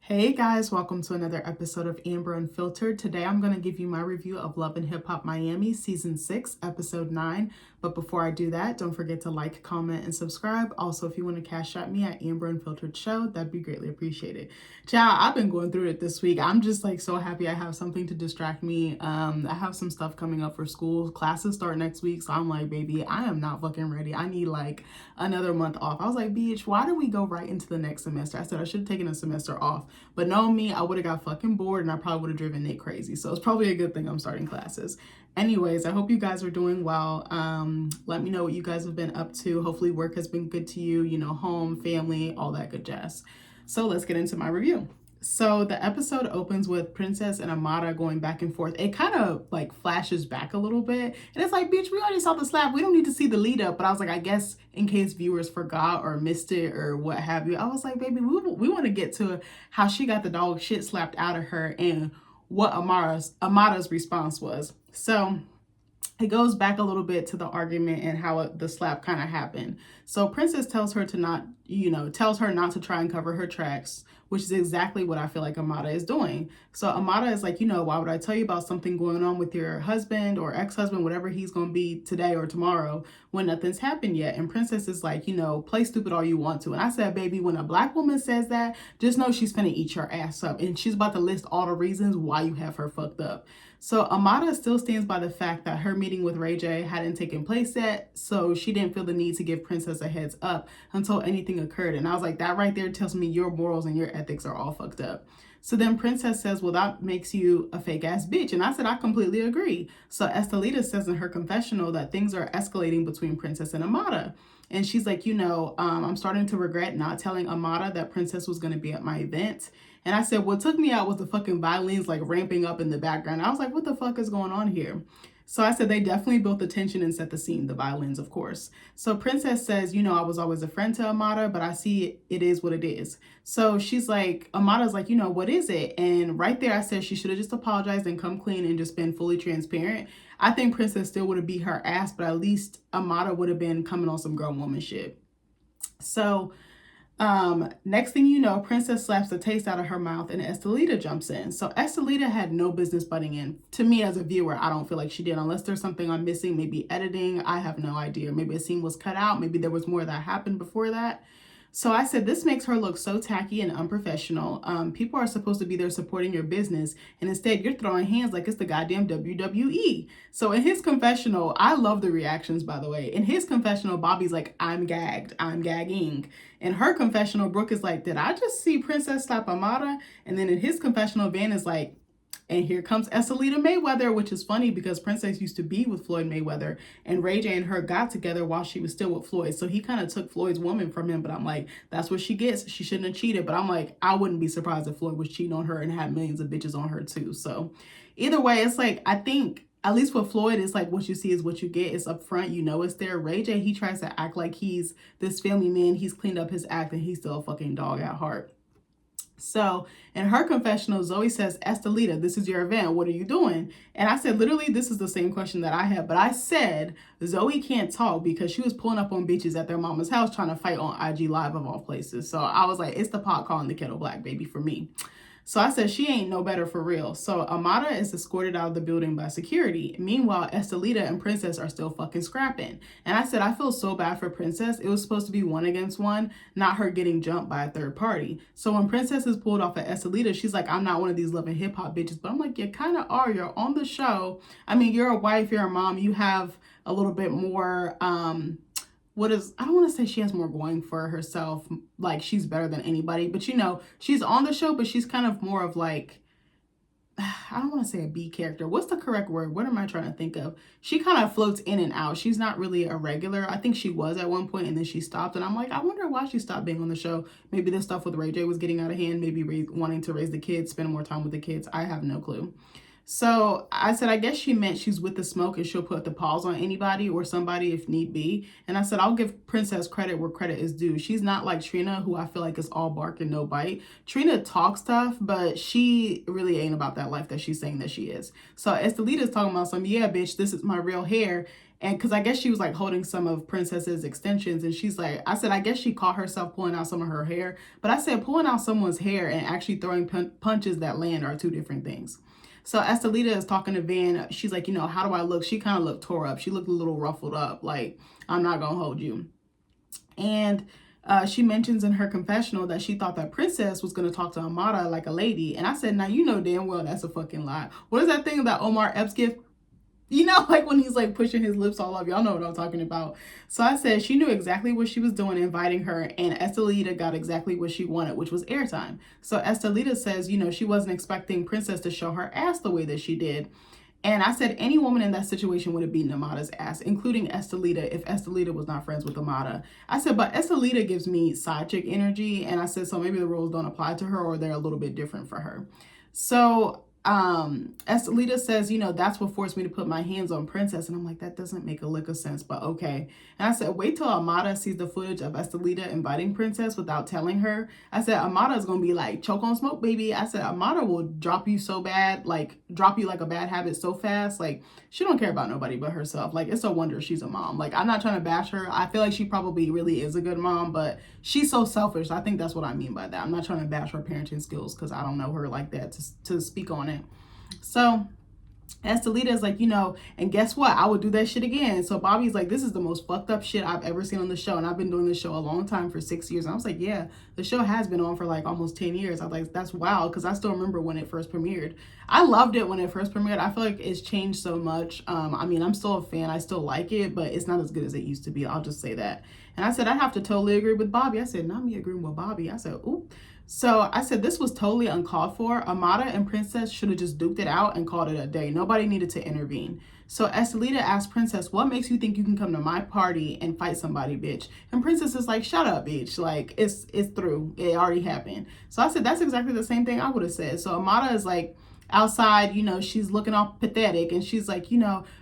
Hey guys, welcome to another episode of Amber Unfiltered. Today I'm going to give you my review of Love and Hip Hop Miami Season 6, Episode 9. But before I do that, don't forget to like, comment, and subscribe. Also, if you want to cash at me at AmberUnfilteredShow, that'd be greatly appreciated. Child, I've been going through it this week. I'm just so happy I have something to distract me. I have some stuff coming up for school. Classes start next week, so I'm like, baby, I am not fucking ready. I need another month off. I was like, bitch, why do we go right into the next semester? I said I should have taken a semester off. But knowing me, I would have got fucking bored and I probably would have driven Nick crazy. So it's probably a good thing I'm starting classes. Anyways, I hope you guys are doing well. Let me know what you guys have been up to. Hopefully work has been good to you, home, family, all that good jazz. So let's get into my review. So the episode opens with Princess and Amara going back and forth. It kind of flashes back a little bit. And it's like, bitch, we already saw the slap. We don't need to see the lead up. But I was like, I guess in case viewers forgot or missed it or what have you, I was like, baby, we want to get to how she got the dog shit slapped out of her and what Amara's response was. So it goes back a little bit to the argument and how the slap kind of happened. So Princess tells her not to try and cover her tracks, which is exactly what I feel like Amara is doing. So Amara is like, why would I tell you about something going on with your husband or ex-husband, whatever he's going to be today or tomorrow when nothing's happened yet? And Princess is like, play stupid all you want to. And I said, baby, when a black woman says that, just know she's finna eat your ass up. And she's about to list all the reasons why you have her fucked up. So Amara still stands by the fact that her meeting with Ray J hadn't taken place yet, so she didn't feel the need to give Princess a heads up until anything occurred. And I was like, that right there tells me your morals and your ethics are all fucked up. So then Princess says, well, that makes you a fake ass bitch. And I said, I completely agree. So Estelita says in her confessional that things are escalating between Princess and Amara. And she's like, I'm starting to regret not telling Amara that Princess was going to be at my event. And I said, what took me out was the fucking violins ramping up in the background. I was like, what the fuck is going on here? So I said, they definitely built the tension and set the scene, the violins, of course. So Princess says, I was always a friend to Amara, but I see it is what it is. So she's like, Amara's like, what is it? And right there, I said she should have just apologized and come clean and just been fully transparent. I think Princess still would have beat her ass, but at least Amara would have been coming on some grown woman shit. So next thing you know, Princess slaps the taste out of her mouth and Estelita jumps in. So Estelita had no business butting in. To me as a viewer, I don't feel like she did, unless there's something I'm missing, maybe editing. I have no idea. Maybe a scene was cut out. Maybe there was more that happened before that. So I said, this makes her look so tacky and unprofessional. People are supposed to be there supporting your business, and instead you're throwing hands like it's the goddamn WWE. So in his confessional, I love the reactions, by the way. In his confessional, Bobby's like, I'm gagged, I'm gagging. In her confessional, Brooke is like, did I just see Princess slap Amara? And then in his confessional, Van is like, and here comes Estelita Mayweather, which is funny because Princess used to be with Floyd Mayweather and Ray J and her got together while she was still with Floyd. So he kind of took Floyd's woman from him, but I'm like, that's what she gets. She shouldn't have cheated. But I'm like, I wouldn't be surprised if Floyd was cheating on her and had millions of bitches on her too. So either way, it's I think at least with Floyd, it's what you see is what you get. It's up front, it's there. Ray J, he tries to act like he's this family man. He's cleaned up his act and he's still a fucking dog at heart. So in her confessional, Zoe says, Estelita, this is your event. What are you doing? And I said, literally, this is the same question that I had. But I said, Zoe can't talk because she was pulling up on bitches at their mama's house trying to fight on IG Live of all places. So I was like, it's the pot calling the kettle black, baby, for me. So I said, she ain't no better for real. So Amara is escorted out of the building by security. Meanwhile, Estelita and Princess are still fucking scrapping. And I said, I feel so bad for Princess. It was supposed to be 1 against 1, not her getting jumped by a third party. So when Princess is pulled off at Estelita, she's like, I'm not one of these loving hip hop bitches. But I'm like, you kind of are. You're on the show. I mean, you're a wife, you're a mom. You have a little bit more, I don't want to say she has more going for herself, like she's better than anybody, but she's on the show, but she's kind of more of I don't want to say a B character. What's the correct word? What am I trying to think of? She kind of floats in and out. She's not really a regular. I think she was at one point and then she stopped. And I'm like, I wonder why she stopped being on the show. Maybe this stuff with Ray J was getting out of hand. Maybe wanting to raise the kids, spend more time with the kids. I have no clue. So I said, I guess she meant she's with the smoke and she'll put the paws on anybody or somebody if need be. And I said, I'll give Princess credit where credit is due. She's not like Trina, who I feel like is all bark and no bite. Trina talks tough, but she really ain't about that life that she's saying that she is. So Estelita's talking about some, yeah, bitch, this is my real hair. And because I guess she was like holding some of Princess's extensions, and she's like, I said, I guess she caught herself pulling out some of her hair. But I said, pulling out someone's hair and actually throwing punches that land are two different things. So Estelita is talking to Van. She's like, how do I look? She kind of looked tore up. She looked a little ruffled up. Like, I'm not going to hold you. And she mentions in her confessional that she thought that Princess was going to talk to Amada like a lady. And I said, now you know damn well that's a fucking lie. What is that thing that Omar Epps gift? Like when he's like pushing his lips all up. Y'all know what I'm talking about. So I said she knew exactly what she was doing, inviting her, and Estelita got exactly what she wanted, which was airtime. So Estelita says, she wasn't expecting Princess to show her ass the way that she did. And I said any woman in that situation would have beaten Amada's ass, including Estelita, if Estelita was not friends with Amada. I said, but Estelita gives me side chick energy. And I said, so maybe the rules don't apply to her, or they're a little bit different for her. So Estelita says, that's what forced me to put my hands on Princess. And I'm like, that doesn't make a lick of sense, but okay. And I said, wait till Amada sees the footage of Estelita inviting Princess without telling her. I said, Amada is going to be like, choke on smoke, baby. I said, Amada will drop you so bad, like drop you like a bad habit so fast. Like, she don't care about nobody but herself. Like, it's a wonder she's a mom. Like, I'm not trying to bash her. I feel like she probably really is a good mom, but she's so selfish. I think that's what I mean by that. I'm not trying to bash her parenting skills because I don't know her like that to speak on it. So Estelita is like, and guess what? I would do that shit again. So Bobby's like, this is the most fucked up shit I've ever seen on the show. And I've been doing this show a long time, for 6 years. And I was like, yeah, the show has been on for like almost 10 years. I was like, that's wild, because I still remember when it first premiered. I loved it when it first premiered. I feel like it's changed so much. I'm still a fan. I still like it, but it's not as good as it used to be. I'll just say that. And I said, I have to totally agree with Bobby. I said, not me agreeing with Bobby. I said, ooh. So I said, this was totally uncalled for. Amada and Princess should have just duked it out and called it a day. Nobody needed to intervene. So Estelita asked Princess, what makes you think you can come to my party and fight somebody, bitch? And Princess is like, shut up, bitch. Like, it's through. It already happened. So I said, that's exactly the same thing I would have said. So Amada is like, outside, she's looking all pathetic, and she's like,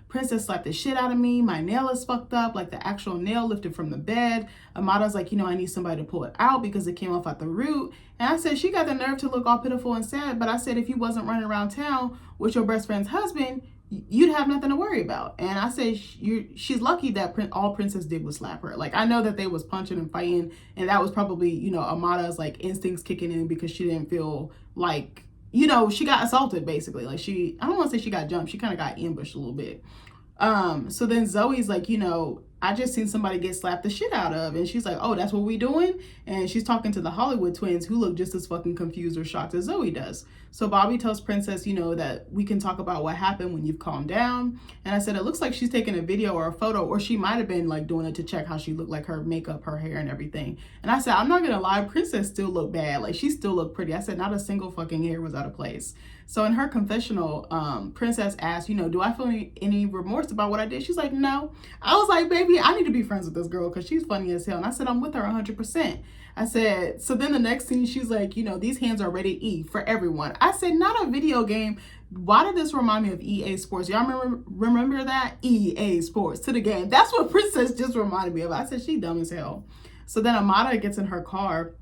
Princess slapped the shit out of me. My nail is fucked up, like the actual nail lifted from the bed. Amada's like, I need somebody to pull it out because it came off at the root. And I said, she got the nerve to look all pitiful and sad. But I said, if you wasn't running around town with your best friend's husband, you'd have nothing to worry about. And I said, she's lucky that all Princess did was slap her. Like, I know that they was punching and fighting, and that was probably, Amada's like instincts kicking in because she didn't feel like, she got assaulted basically. Like, I don't want to say she got jumped. She kind of got ambushed a little bit. So then Zoe's like, I just seen somebody get slapped the shit out of. And she's like, oh, that's what we doing? And she's talking to the Hollywood twins, who look just as fucking confused or shocked as Zoe does. So Bobby tells Princess, that we can talk about what happened when you've calmed down. And I said, it looks like she's taking a video or a photo, or she might have been like doing it to check how she looked, like her makeup, her hair and everything. And I said, I'm not going to lie, Princess still looked bad. Like, she still looked pretty. I said, not a single fucking hair was out of place. So in her confessional, Princess asked, do I feel any remorse about what I did? She's like, no. I was like, baby, I need to be friends with this girl because she's funny as hell. And I said, I'm with her 100%. I said, so then the next scene, she's like, these hands are ready E for everyone. I said, not a video game. Why did this remind me of EA Sports? Y'all remember that? EA Sports, to the game. That's what Princess just reminded me of. I said, she dumb as hell. So then Amada gets in her car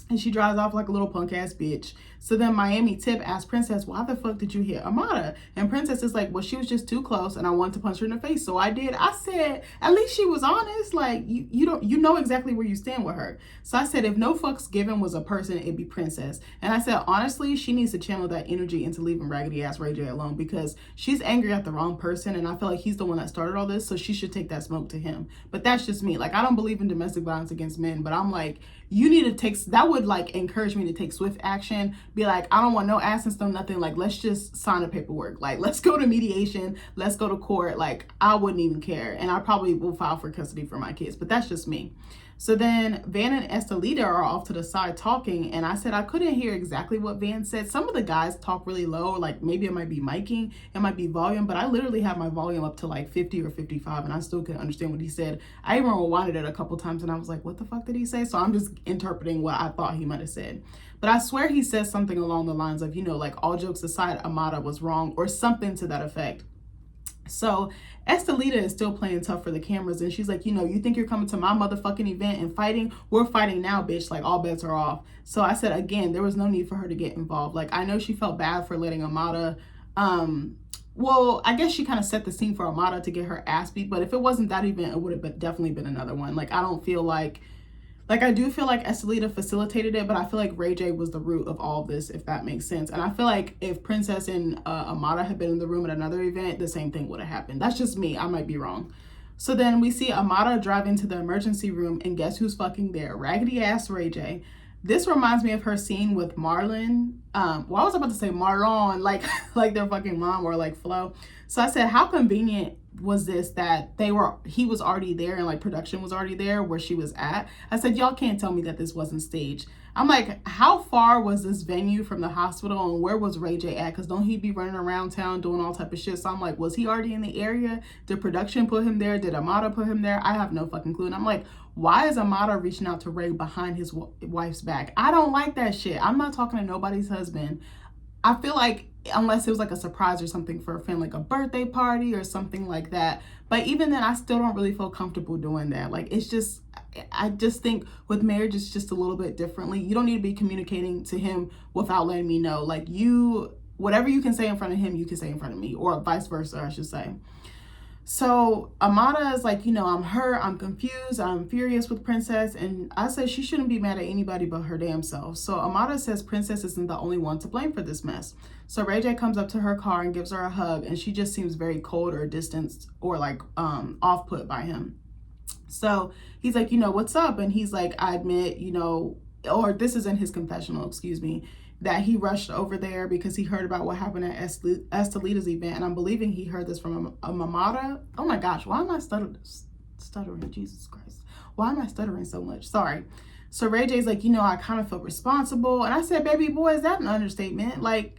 and she drives off like a little punk ass bitch. So then Miami Tip asks Princess, why the fuck did you hit Amada? And Princess is like, well, she was just too close and I wanted to punch her in the face, so I did. I said, at least she was honest. Like, you know exactly where you stand with her. So I said, if no fucks given was a person, it'd be Princess. And I said, honestly, she needs to channel that energy into leaving raggedy ass Ray J alone, because she's angry at the wrong person, and I feel like he's the one that started all this, so she should take that smoke to him. But that's just me. Like, I don't believe in domestic violence against men, but I'm like, you need to take, that would like encourage me to take swift action. Be like, I don't want no assets, no nothing. Like, let's just sign the paperwork. Like, let's go to mediation. Let's go to court. Like, I wouldn't even care. And I probably will file for custody for my kids, but that's just me. So then Van and Estelita are off to the side talking, and I said I couldn't hear exactly what Van said. Some of the guys talk really low, like maybe it might be miking, it might be volume, but I literally have my volume up to like 50 or 55, and I still couldn't understand what he said. I even rewinded it a couple times, and I was like, what the fuck did he say? So I'm just interpreting what I thought he might have said. But I swear he says something along the lines of, like, all jokes aside, Amada was wrong, or something to that effect. So Estelita is still playing tough for the cameras, and she's like, you think you're coming to my motherfucking event and fighting? We're fighting now, bitch. Like, all bets are off. So I said, again, there was no need for her to get involved. Like, I know she felt bad for letting Amada Well, I guess she kind of set the scene for Amada to get her ass beat, but if it wasn't that event, it would have definitely been another one. Like, I don't feel like I do feel like Estelita facilitated it, but I feel like Ray J was the root of all this, if that makes sense. And I feel like if Princess and Amada had been in the room at another event, the same thing would have happened. That's just me. I might be wrong. So then we see Amada drive into the emergency room, and guess who's fucking there? Raggedy ass Ray J. This reminds me of her scene with Marlon. I was about to say Marlon, like their fucking mom, or like Flo. So I said, how convenient was this that he was already there and like production was already there where she was at. I said, y'all can't tell me that this wasn't staged. I'm like, how far was this venue from the hospital, and where was Ray J at? Because don't he be running around town doing all type of shit? So I'm like, was he already in the area? Did production put him there? Did Amada put him there? I have no fucking clue. And I'm like, why is Amada reaching out to Ray behind his wife's back? I don't like that shit. I'm not talking to nobody's husband. I feel like unless it was like a surprise or something for a friend, like a birthday party or something like that. But even then, I still don't really feel comfortable doing that. Like, it's just, I just think with marriage, it's just a little bit differently. You don't need to be communicating to him without letting me know. Like, whatever you can say in front of him, you can say in front of me, or vice versa, I should say. So Amada is like, I'm hurt, I'm confused, I'm furious with Princess. And I said she shouldn't be mad at anybody but her damn self. So Amada says Princess isn't the only one to blame for this mess. So Ray J comes up to her car and gives her a hug, and she just seems very cold or distanced or like off put by him. So he's like, what's up? And he's like, I admit, or this is in his confessional, excuse me, that he rushed over there because he heard about what happened at Estelita's event. And I'm believing he heard this from Amada. Oh my gosh, why am I stuttering? Jesus Christ. Why am I stuttering so much? Sorry. So Ray J's like, I kind of feel responsible. And I said, baby boy, is that an understatement? Like,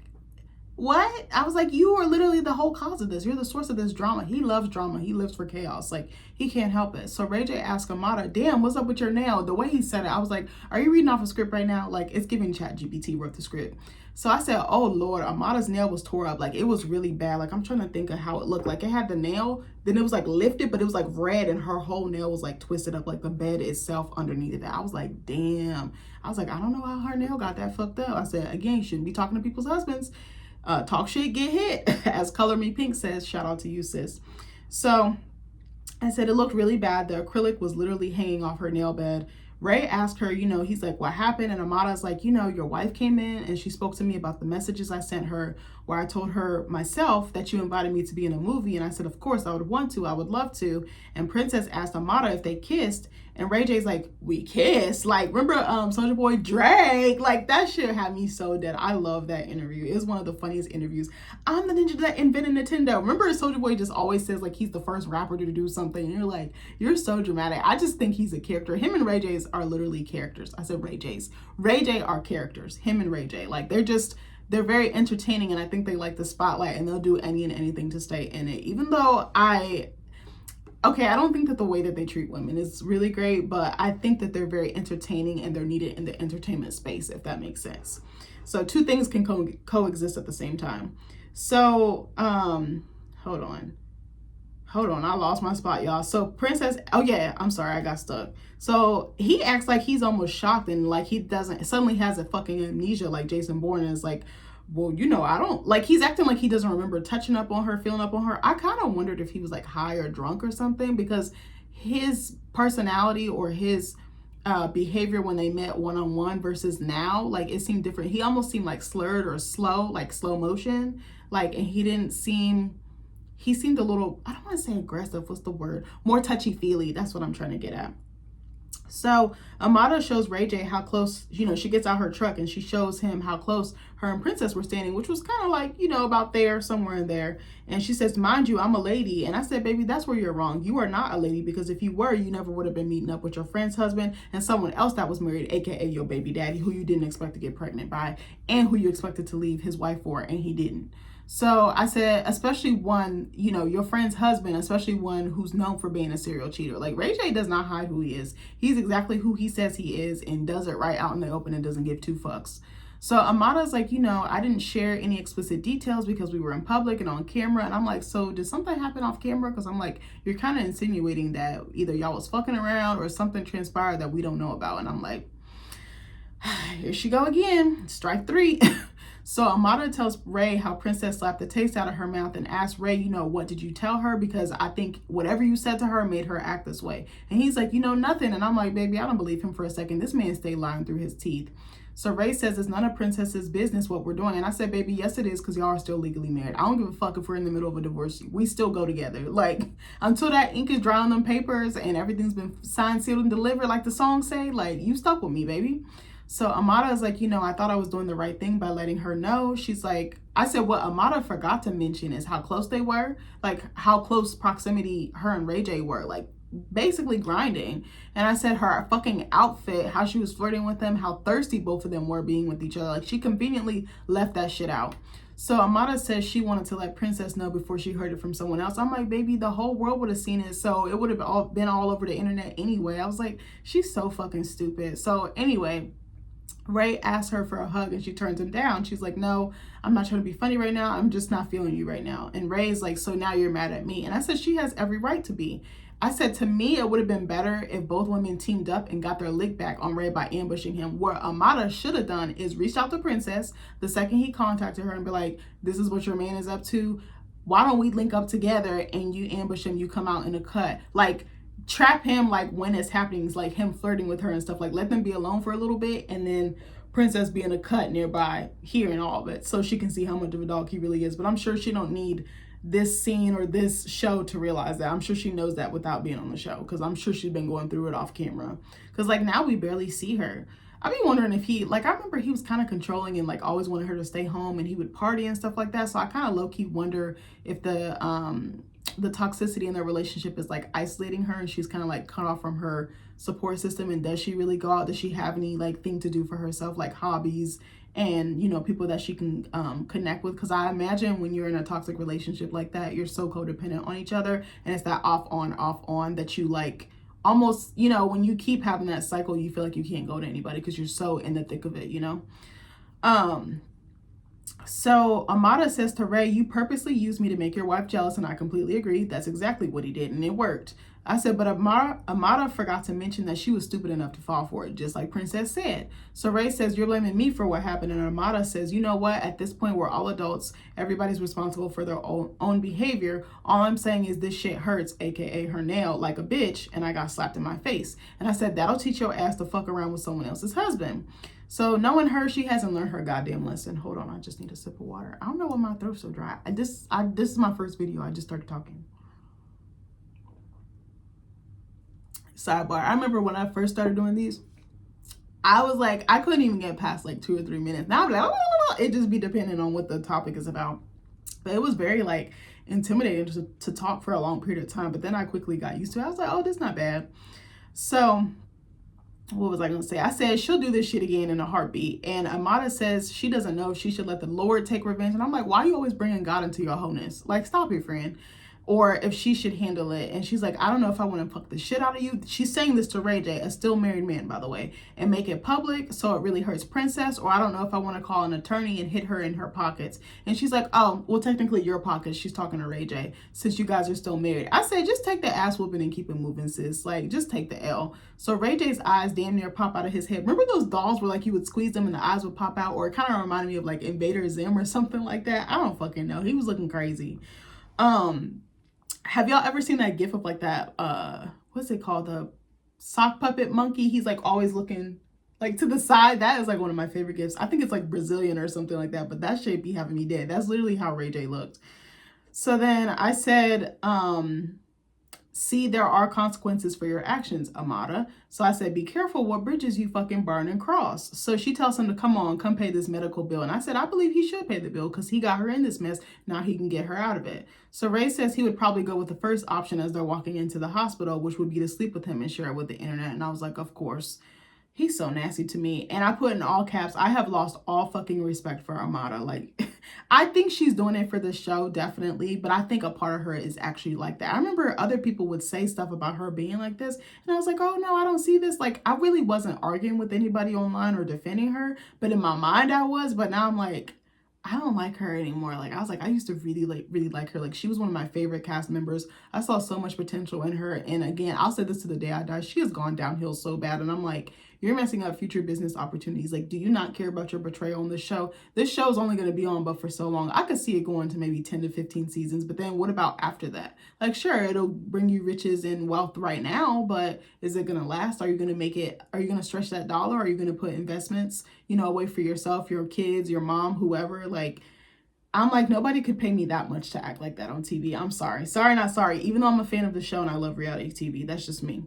what? I was like, you are literally the whole cause of this. You're the source of this drama. He loves drama. He lives for chaos. Like, he can't help it. So Ray J asked Amada, damn, what's up with your nail? The way he said it, I was like, are you reading off a script right now? Like, it's giving ChatGPT wrote the script. So I said, oh Lord, Amada's nail was tore up. Like, it was really bad. Like, I'm trying to think of how it looked. Like, it had the nail, then it was like lifted, but it was like red, and her whole nail was like twisted up, like the bed itself underneath it. I was like, damn. I was like, I don't know how her nail got that fucked up. I said, again, you shouldn't be talking to people's husbands. Talk shit, get hit, as Color Me Pink says. Shout out to you, sis. So I said it looked really bad. The acrylic was literally hanging off her nail bed. Ray asked her, he's like, what happened? And Amada's like, your wife came in and she spoke to me about the messages I sent her, where I told her myself that you invited me to be in a movie. And I said, of course, I would want to. I would love to. And Princess asked Amada if they kissed. And Ray J's like, we kissed? Like, remember Soulja Boy Drake? Like, that shit had me so dead. I love that interview. It was one of the funniest interviews. I'm the ninja that invented Nintendo. Remember Soulja Boy just always says, like, he's the first rapper to do something. And you're like, you're so dramatic. I just think he's a character. Him and Ray J's are literally characters. I said Ray J's. Ray J are characters. Him and Ray J. Like, they're very entertaining, and I think they like the spotlight, and they'll do any and anything to stay in it. Even though I don't think that the way that they treat women is really great, but I think that they're very entertaining and they're needed in the entertainment space, if that makes sense. So two things can coexist at the same time. So, hold on. I lost my spot, y'all. So Princess, oh yeah, I'm sorry, I got stuck. So he acts like he's almost shocked and like he suddenly has a fucking amnesia like Jason Bourne, and is like, well, I don't, like, he's acting like he doesn't remember touching up on her, feeling up on her. I kind of wondered if he was like high or drunk or something, because his personality or his behavior when they met one-on-one versus now, like, it seemed different. He almost seemed like slurred or slow, like slow motion, like, and he seemed a little, I don't want to say aggressive, what's the word? More touchy-feely, that's what I'm trying to get at. So Amada shows Ray J how close, she gets out her truck and she shows him how close her and Princess were standing, which was kind of like, about there, somewhere in there. And she says, mind you, I'm a lady. And I said, baby, that's where you're wrong. You are not a lady, because if you were, you never would have been meeting up with your friend's husband and someone else that was married, aka your baby daddy, who you didn't expect to get pregnant by and who you expected to leave his wife for, and he didn't. So I said, especially one, your friend's husband, especially one who's known for being a serial cheater. Like, Ray J does not hide who he is. He's exactly who he says he is and does it right out in the open and doesn't give two fucks. So Amada's like, I didn't share any explicit details because we were in public and on camera. And I'm like, so did something happen off camera? Because I'm like, you're kind of insinuating that either y'all was fucking around or something transpired that we don't know about. And I'm like, here she go again, strike three. So Amada tells Ray how Princess slapped the taste out of her mouth and asks Ray, what did you tell her? Because I think whatever you said to her made her act this way. And he's like, nothing. And I'm like, baby, I don't believe him for a second. This man stayed lying through his teeth. So Ray says it's none of Princess's business what we're doing. And I said, baby, yes, it is, because y'all are still legally married. I don't give a fuck if we're in the middle of a divorce. We still go together. Like, until that ink is dry on them papers and everything's been signed, sealed, and delivered, like the song say, like, you stuck with me, baby. So Amada is like, I thought I was doing the right thing by letting her know. She's like, I said, what Amada forgot to mention is how close they were, like how close proximity her and Ray J were, like basically grinding. And I said her fucking outfit, how she was flirting with him, how thirsty both of them were being with each other. Like, she conveniently left that shit out. So Amada says she wanted to let Princess know before she heard it from someone else. I'm like, baby, the whole world would have seen it, so it would have been all over the internet anyway. I was like, she's so fucking stupid. So anyway, Ray asks her for a hug and she turns him down. She's like, no, I'm not trying to be funny right now. I'm just not feeling you right now. And Ray's like, so now you're mad at me. And I said, she has every right to be. I said, to me, it would have been better if both women teamed up and got their lick back on Ray by ambushing him. What Amada should have done is reached out to Princess the second he contacted her and be like, this is what your man is up to. Why don't we link up together and you ambush him, you come out in a cut. Like, trap him like when it's happening, like him flirting with her and stuff. Like, let them be alone for a little bit and then Princess be in a cut nearby hearing all of it so she can see how much of a dog he really is. But I'm sure she don't need this scene or this show to realize that. I'm sure she knows that without being on the show, because I'm sure she's been going through it off camera, because like now we barely see her. I be wondering if he, like, I remember he was kind of controlling and like always wanted her to stay home and he would party and stuff like that. So I kind of low-key wonder if the toxicity in their relationship is like isolating her and she's kind of like cut off from her support system. And does she really go out? Does she have any like thing to do for herself, like hobbies and people that she can connect with? Because I imagine when you're in a toxic relationship like that, you're so codependent on each other, and it's that off on that you like almost, when you keep having that cycle, you feel like you can't go to anybody because you're so in the thick of it. So Amada says to Ray, you purposely used me to make your wife jealous, and I completely agree. That's exactly what he did, and it worked. I said, but Amada forgot to mention that she was stupid enough to fall for it, just like Princess said. So Ray says, you're blaming me for what happened, and Amada says, you know what? At this point, we're all adults. Everybody's responsible for their own behavior. All I'm saying is this shit hurts, aka her nail, like a bitch, and I got slapped in my face. And I said, that'll teach your ass to fuck around with someone else's husband. So knowing her, she hasn't learned her goddamn lesson. Hold on, I just need a sip of water. I don't know why my throat's so dry. This is my first video. I just started talking. Sidebar. I remember when I first started doing these, I was like, I couldn't even get past like 2 or 3 minutes. Now I'm like, oh, it just be depending on what the topic is about. But it was very like intimidating to talk for a long period of time. But then I quickly got used to it. I was like, oh, this is not bad. So what was I going to say? I said, she'll do this shit again in a heartbeat. And Amada says she doesn't know if she should let the Lord take revenge. And I'm like, why are you always bringing God into your wholeness? Like, stop it, friend. Or if she should handle it. And she's like, I don't know if I want to fuck the shit out of you. She's saying this to Ray J, a still married man, by the way, and make it public so it really hurts Princess. Or I don't know if I want to call an attorney and hit her in her pockets. And she's like, oh, well, technically your pockets. She's talking to Ray J, since you guys are still married. I say, just take the ass whooping and keep it moving, sis. Like, just take the L. So Ray J's eyes damn near pop out of his head. Remember those dolls where like you would squeeze them and the eyes would pop out? Or it kind of reminded me of like Invader Zim or something like that. I don't fucking know. He was looking crazy. Have y'all ever seen that gif of like that, what's it called? The sock puppet monkey. He's like always looking like to the side. That is like one of my favorite gifs. I think it's like Brazilian or something like that, but that shit be having me dead. That's literally how Ray J looked. So then I said, see, there are consequences for your actions, Amada. So I said, be careful what bridges you fucking burn and cross. So she tells him to come pay this medical bill. And I said, I believe he should pay the bill because he got her in this mess. Now he can get her out of it. So Ray says he would probably go with the first option as they're walking into the hospital, which would be to sleep with him and share it with the internet. And I was like, of course. He's so nasty to me. And I put in all caps, I have lost all fucking respect for Amada. Like, I think she's doing it for the show, definitely. But I think a part of her is actually like that. I remember other people would say stuff about her being like this. And I was like, oh, no, I don't see this. Like, I really wasn't arguing with anybody online or defending her. But in my mind, I was. But now I'm like, I don't like her anymore. Like, I was like, I used to really like her. Like, she was one of my favorite cast members. I saw so much potential in her. And again, I'll say this to the day I die. She has gone downhill so bad. And I'm like, you're messing up future business opportunities. Like, do you not care about your portrayal on this show? This show is only going to be on but for so long. I could see it going to maybe 10 to 15 seasons, but then what about after that? Like, sure, it'll bring you riches and wealth right now, but is it going to last? Are you going to make it? Are you going to stretch that dollar? Are you going to put investments, away for yourself, your kids, your mom, whoever? Like, I'm like, nobody could pay me that much to act like that on TV. I'm sorry. Sorry, not sorry. Even though I'm a fan of the show and I love reality TV, that's just me.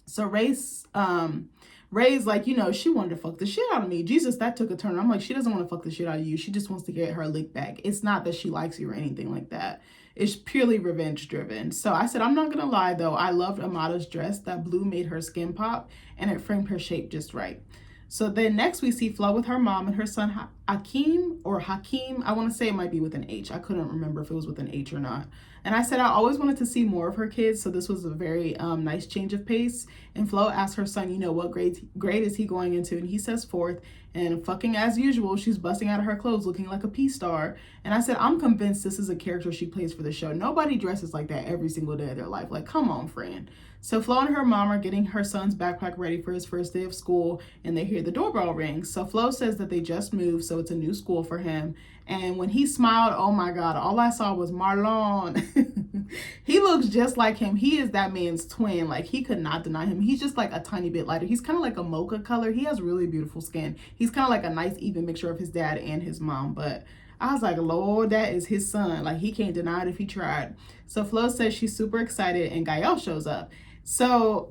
So Ray's like, she wanted to fuck the shit out of me. Jesus, that took a turn. I'm like, she doesn't want to fuck the shit out of you. She just wants to get her lick back. It's not that she likes you or anything like that. It's purely revenge driven. So I said, I'm not going to lie, though. I loved Amada's dress. That blue made her skin pop and it framed her shape just right. So then next we see Flo with her mom and her son Hakeem. I want to say it might be with an H. I couldn't remember if it was with an H or not. And I said I always wanted to see more of her kids, so this was a very nice change of pace. And Flo asked her son, what grade is he going into? And he says fourth. And fucking as usual, she's busting out of her clothes looking like a P-star. And I said, I'm convinced this is a character she plays for the show. Nobody dresses like that every single day of their life. Like, come on, friend. So Flo and her mom are getting her son's backpack ready for his first day of school, and they hear the doorbell ring. So Flo says that they just moved, so it's a new school for him. And when he smiled, oh my God, all I saw was Marlon. He looks just like him. He is that man's twin. Like, he could not deny him. He's just like a tiny bit lighter. He's kind of like a mocha color. He has really beautiful skin. He's kind of like a nice even mixture of his dad and his mom. But I was like, Lord, that is his son. Like, he can't deny it if he tried. So Flo says she's super excited, and Gael shows up. So,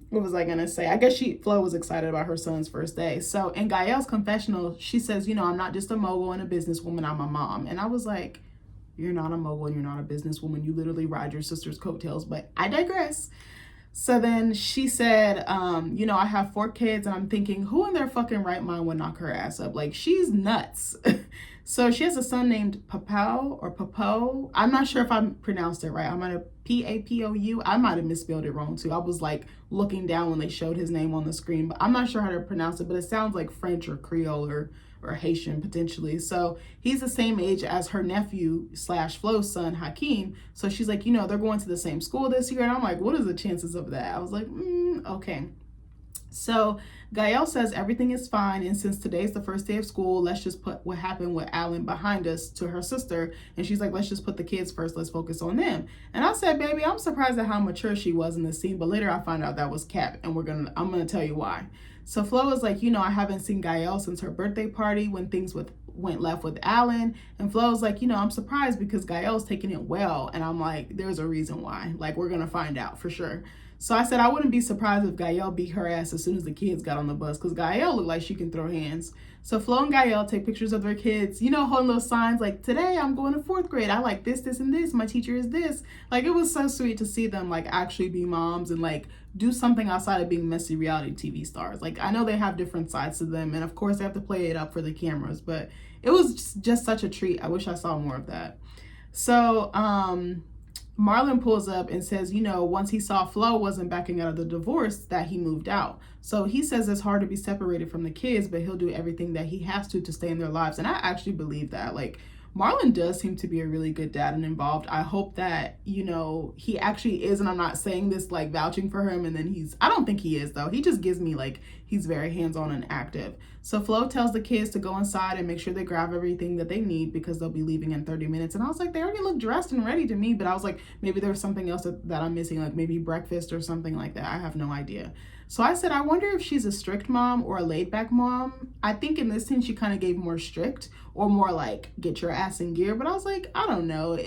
what was I gonna say? I guess Flo was excited about her son's first day. So in Gael's confessional, she says, I'm not just a mogul and a businesswoman, I'm a mom. And I was like, you're not a mogul and you're not a businesswoman. You literally ride your sister's coattails, but I digress. So then she said, I have 4 kids, and I'm thinking, who in their fucking right mind would knock her ass up? Like, she's nuts. So she has a son named Papo. I'm not sure if I pronounced it right. I might have Papou. I might have misspelled it wrong too. I was like looking down when they showed his name on the screen, but I'm not sure how to pronounce it, but it sounds like French or Creole or Haitian potentially. So he's the same age as her nephew / Flo's son, Hakeem. So she's like, they're going to the same school this year. And I'm like, what is the chances of that? I was like, okay. So Gael says everything is fine, and since today's the first day of school, let's just put what happened with Alan behind us to her sister. And she's like, let's just put the kids first. Let's focus on them. And I said, baby, I'm surprised at how mature she was in this scene, but later I found out that was Cap, and I'm gonna tell you why. So Flo is like, I haven't seen Gael since her birthday party when things went left with Alan. And Flo's like, I'm surprised because Gael's taking it well. And I'm like, there's a reason why. Like, we're gonna find out for sure. So I said I wouldn't be surprised if Gael beat her ass as soon as the kids got on the bus, because Gael looked like she can throw hands. So Flo and Gael take pictures of their kids, holding those signs like, today I'm going to 4th grade. I like this, this, and this. My teacher is this. Like, it was so sweet to see them like actually be moms and like do something outside of being messy reality TV stars. Like, I know they have different sides to them, and of course they have to play it up for the cameras, but it was just such a treat. I wish I saw more of that. So, Marlon pulls up and says, once he saw Flo wasn't backing out of the divorce, that he moved out. So he says it's hard to be separated from the kids, but he'll do everything that he has to stay in their lives. And I actually believe that. Like, Marlon does seem to be a really good dad and involved. I hope that, he actually is. And I'm not saying this like vouching for him. And then I don't think he is, though. He just gives me like he's very hands-on and active. So Flo tells the kids to go inside and make sure they grab everything that they need because they'll be leaving in 30 minutes. And I was like, they already look dressed and ready to me. But I was like, maybe there's something else that I'm missing, like maybe breakfast or something like that. I have no idea. So I said, I wonder if she's a strict mom or a laid back mom. I think in this scene, she kind of gave more strict or more like get your ass in gear. But I was like, I don't know.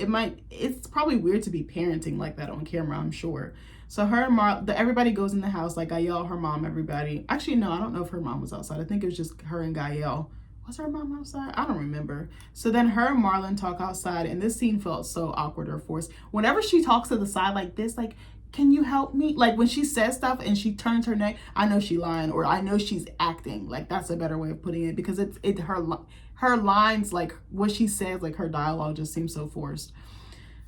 It's probably weird to be parenting like that on camera, I'm sure. So her and everybody goes in the house, like Gael, her mom, everybody. Actually, no, I don't know if her mom was outside. I think it was just her and Gael. Was her mom outside? I don't remember. So then her and Marlon talk outside, and this scene felt so awkward or forced. Whenever she talks to the side like this, like, can you help me? Like, when she says stuff and she turns her neck, I know she's lying, or I know she's acting. Like, that's a better way of putting it, because her lines, like what she says, like her dialogue just seems so forced.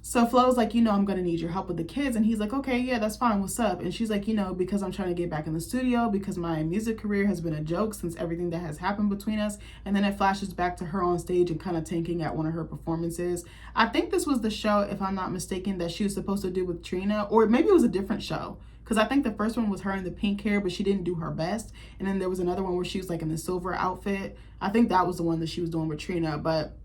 So Flo's like, I'm going to need your help with the kids. And he's like, okay, yeah, that's fine. What's up? And she's like, because I'm trying to get back in the studio, because my music career has been a joke since everything that has happened between us. And then it flashes back to her on stage and kind of tanking at one of her performances. I think this was the show, if I'm not mistaken, that she was supposed to do with Trina, or maybe it was a different show, because I think the first one was her in the pink hair, but she didn't do her best. And then there was another one where she was like in the silver outfit. I think that was the one that she was doing with Trina, but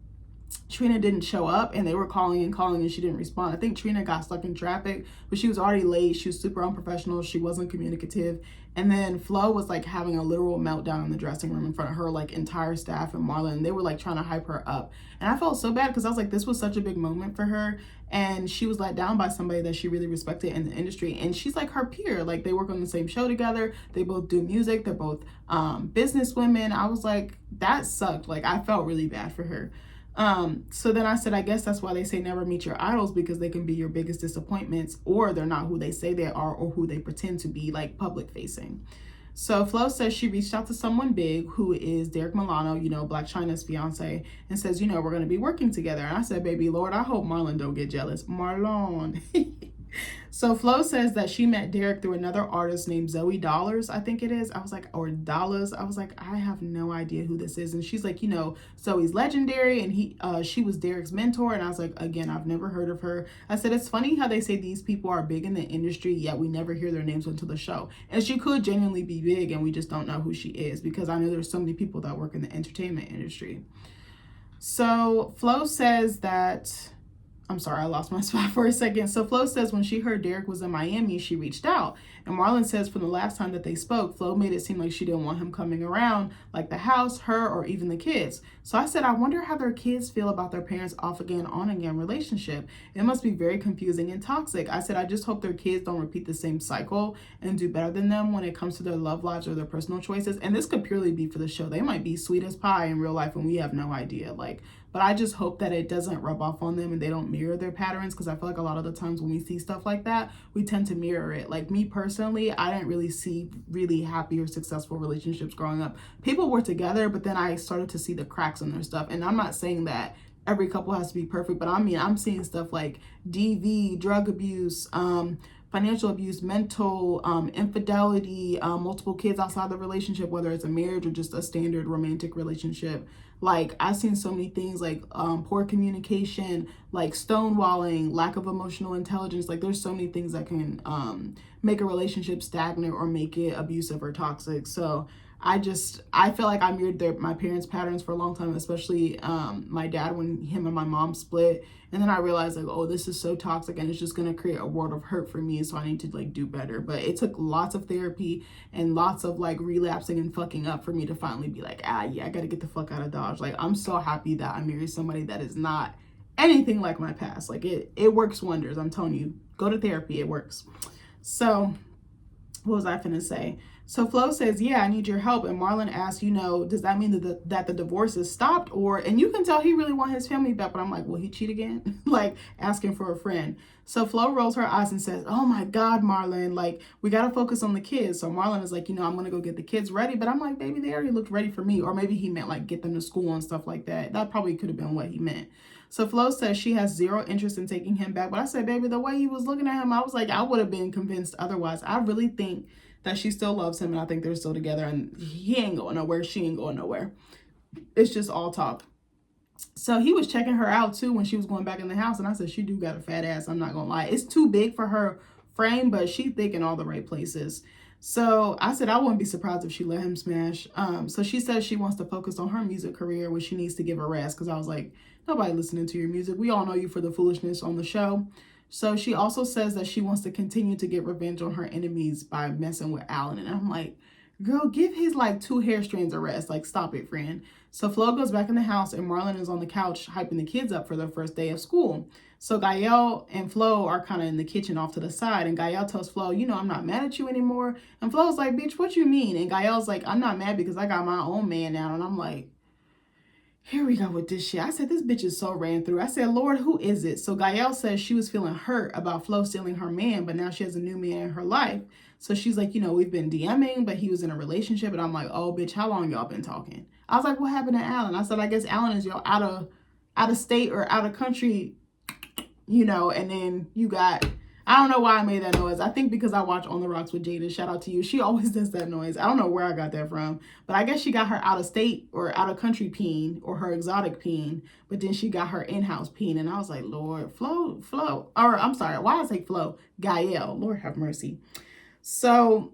Trina didn't show up, and they were calling and she didn't respond. I think Trina got stuck in traffic, but she was already late. She was super unprofessional. She wasn't communicative. And then Flo was like having a literal meltdown in the dressing room in front of her like entire staff and Marlon. They were like trying to hype her up. And I felt so bad because I was like, this was such a big moment for her. And she was let down by somebody that she really respected in the industry. And she's like her peer. Like they work on the same show together. They both do music. They're both business women. I was like, that sucked. Like I felt really bad for her. So then I said, I guess that's why they say never meet your idols, because they can be your biggest disappointments, or they're not who they say they are or who they pretend to be, like public facing. So Flo says she reached out to someone big who is Derek Milano, you know, Blac Chyna's fiance, and says, you know, we're going to be working together. And I said, baby, Lord, I hope Marlon don't get jealous. Marlon. So Flo says that she met Derek through another artist named Zoe Dollars, I think it is. I was like, or Dollars. I was like, I have no idea who this is. And she's like, you know, Zoe's legendary, and she was Derek's mentor. And I was like, again, I've never heard of her. I said, it's funny how they say these people are big in the industry, yet we never hear their names until the show. And she could genuinely be big, and we just don't know who she is, because I know there's so many people that work in the entertainment industry. So Flo says that, I'm sorry, I lost my spot for a second. So Flo says when she heard Derek was in Miami, she reached out. And Marlon says from the last time that they spoke, Flo made it seem like she didn't want him coming around, like the house, her, or even the kids. So I said, I wonder how their kids feel about their parents' off again, on again relationship. It must be very confusing and toxic. I said, I just hope their kids don't repeat the same cycle and do better than them when it comes to their love lives or their personal choices. And this could purely be for the show. They might be sweet as pie in real life, and we have no idea. But I just hope that it doesn't rub off on them and they don't mirror their patterns, because I feel like a lot of the times when we see stuff like that, we tend to mirror it. Like me personally, I didn't really see really happy or successful relationships growing up. People were together, but then I started to see the cracks in their stuff. And I'm not saying that every couple has to be perfect, but I mean, I'm seeing stuff like DV, drug abuse, financial abuse, mental infidelity, multiple kids outside the relationship, whether it's a marriage or just a standard romantic relationship. Like I've seen so many things, like poor communication, like stonewalling, lack of emotional intelligence. Like there's so many things that can make a relationship stagnant or make it abusive or toxic. So I feel like I mirrored my parents' patterns for a long time, especially my dad when him and my mom split. And then I realized like, oh, this is so toxic and it's just going to create a world of hurt for me. So I need to like do better. But it took lots of therapy and lots of like relapsing and fucking up for me to finally be like, yeah, I got to get the fuck out of Dodge. Like I'm so happy that I married somebody that is not anything like my past. Like it works wonders. I'm telling you, go to therapy. It works. So what was I finna say? So Flo says, yeah, I need your help. And Marlon asks, you know, does that mean that the divorce is stopped? And you can tell he really wants his family back. But I'm like, will he cheat again? Like asking for a friend. So Flo rolls her eyes and says, oh my God, Marlon, like we got to focus on the kids. So Marlon is like, you know, I'm going to go get the kids ready. But I'm like, baby, they already looked ready for me. Or maybe he meant like get them to school and stuff like that. That probably could have been what he meant. So Flo says she has zero interest in taking him back. But I said, baby, the way he was looking at him, I was like, I would have been convinced otherwise. I really think that she still loves him, and I think they're still together, and he ain't going nowhere. She ain't going nowhere. It's just all talk. So he was checking her out too when she was going back in the house, and I said, she do got a fat ass, I'm not gonna lie. It's too big for her frame, but she thick in all the right places. So I said I wouldn't be surprised if she let him smash. So she says she wants to focus on her music career, which she needs to give a rest, because I was like, nobody listening to your music. We all know you for the foolishness on the show. So she also says that she wants to continue to get revenge on her enemies by messing with Alan. And I'm like, girl, give his like 2 hair strands a rest. Like, stop it, friend. So Flo goes back in the house and Marlon is on the couch hyping the kids up for their first day of school. So Gael and Flo are kind of in the kitchen off to the side. And Gael tells Flo, you know, I'm not mad at you anymore. And Flo's like, bitch, what you mean? And Gael's like, I'm not mad because I got my own man now. And I'm like, here we go with this shit. I said, this bitch is so ran through. I said, Lord, who is it? So Gael says she was feeling hurt about Flo stealing her man, but now she has a new man in her life. So she's like, you know, we've been DMing, but he was in a relationship. And I'm like, oh, bitch, how long y'all been talking? I was like, what happened to Alan? I said, I guess Alan is y'all out of state or out of country, you know, and then you got, I don't know why I made that noise. I think because I watch On the Rocks with Jada. Shout out to you. She always does that noise. I don't know where I got that from. But I guess she got her out of state or out of country peen or her exotic peen. But then she got her in-house peen. And I was like, Lord, Flo. Or I'm sorry. Why did I say Flo? Gael. Lord have mercy. So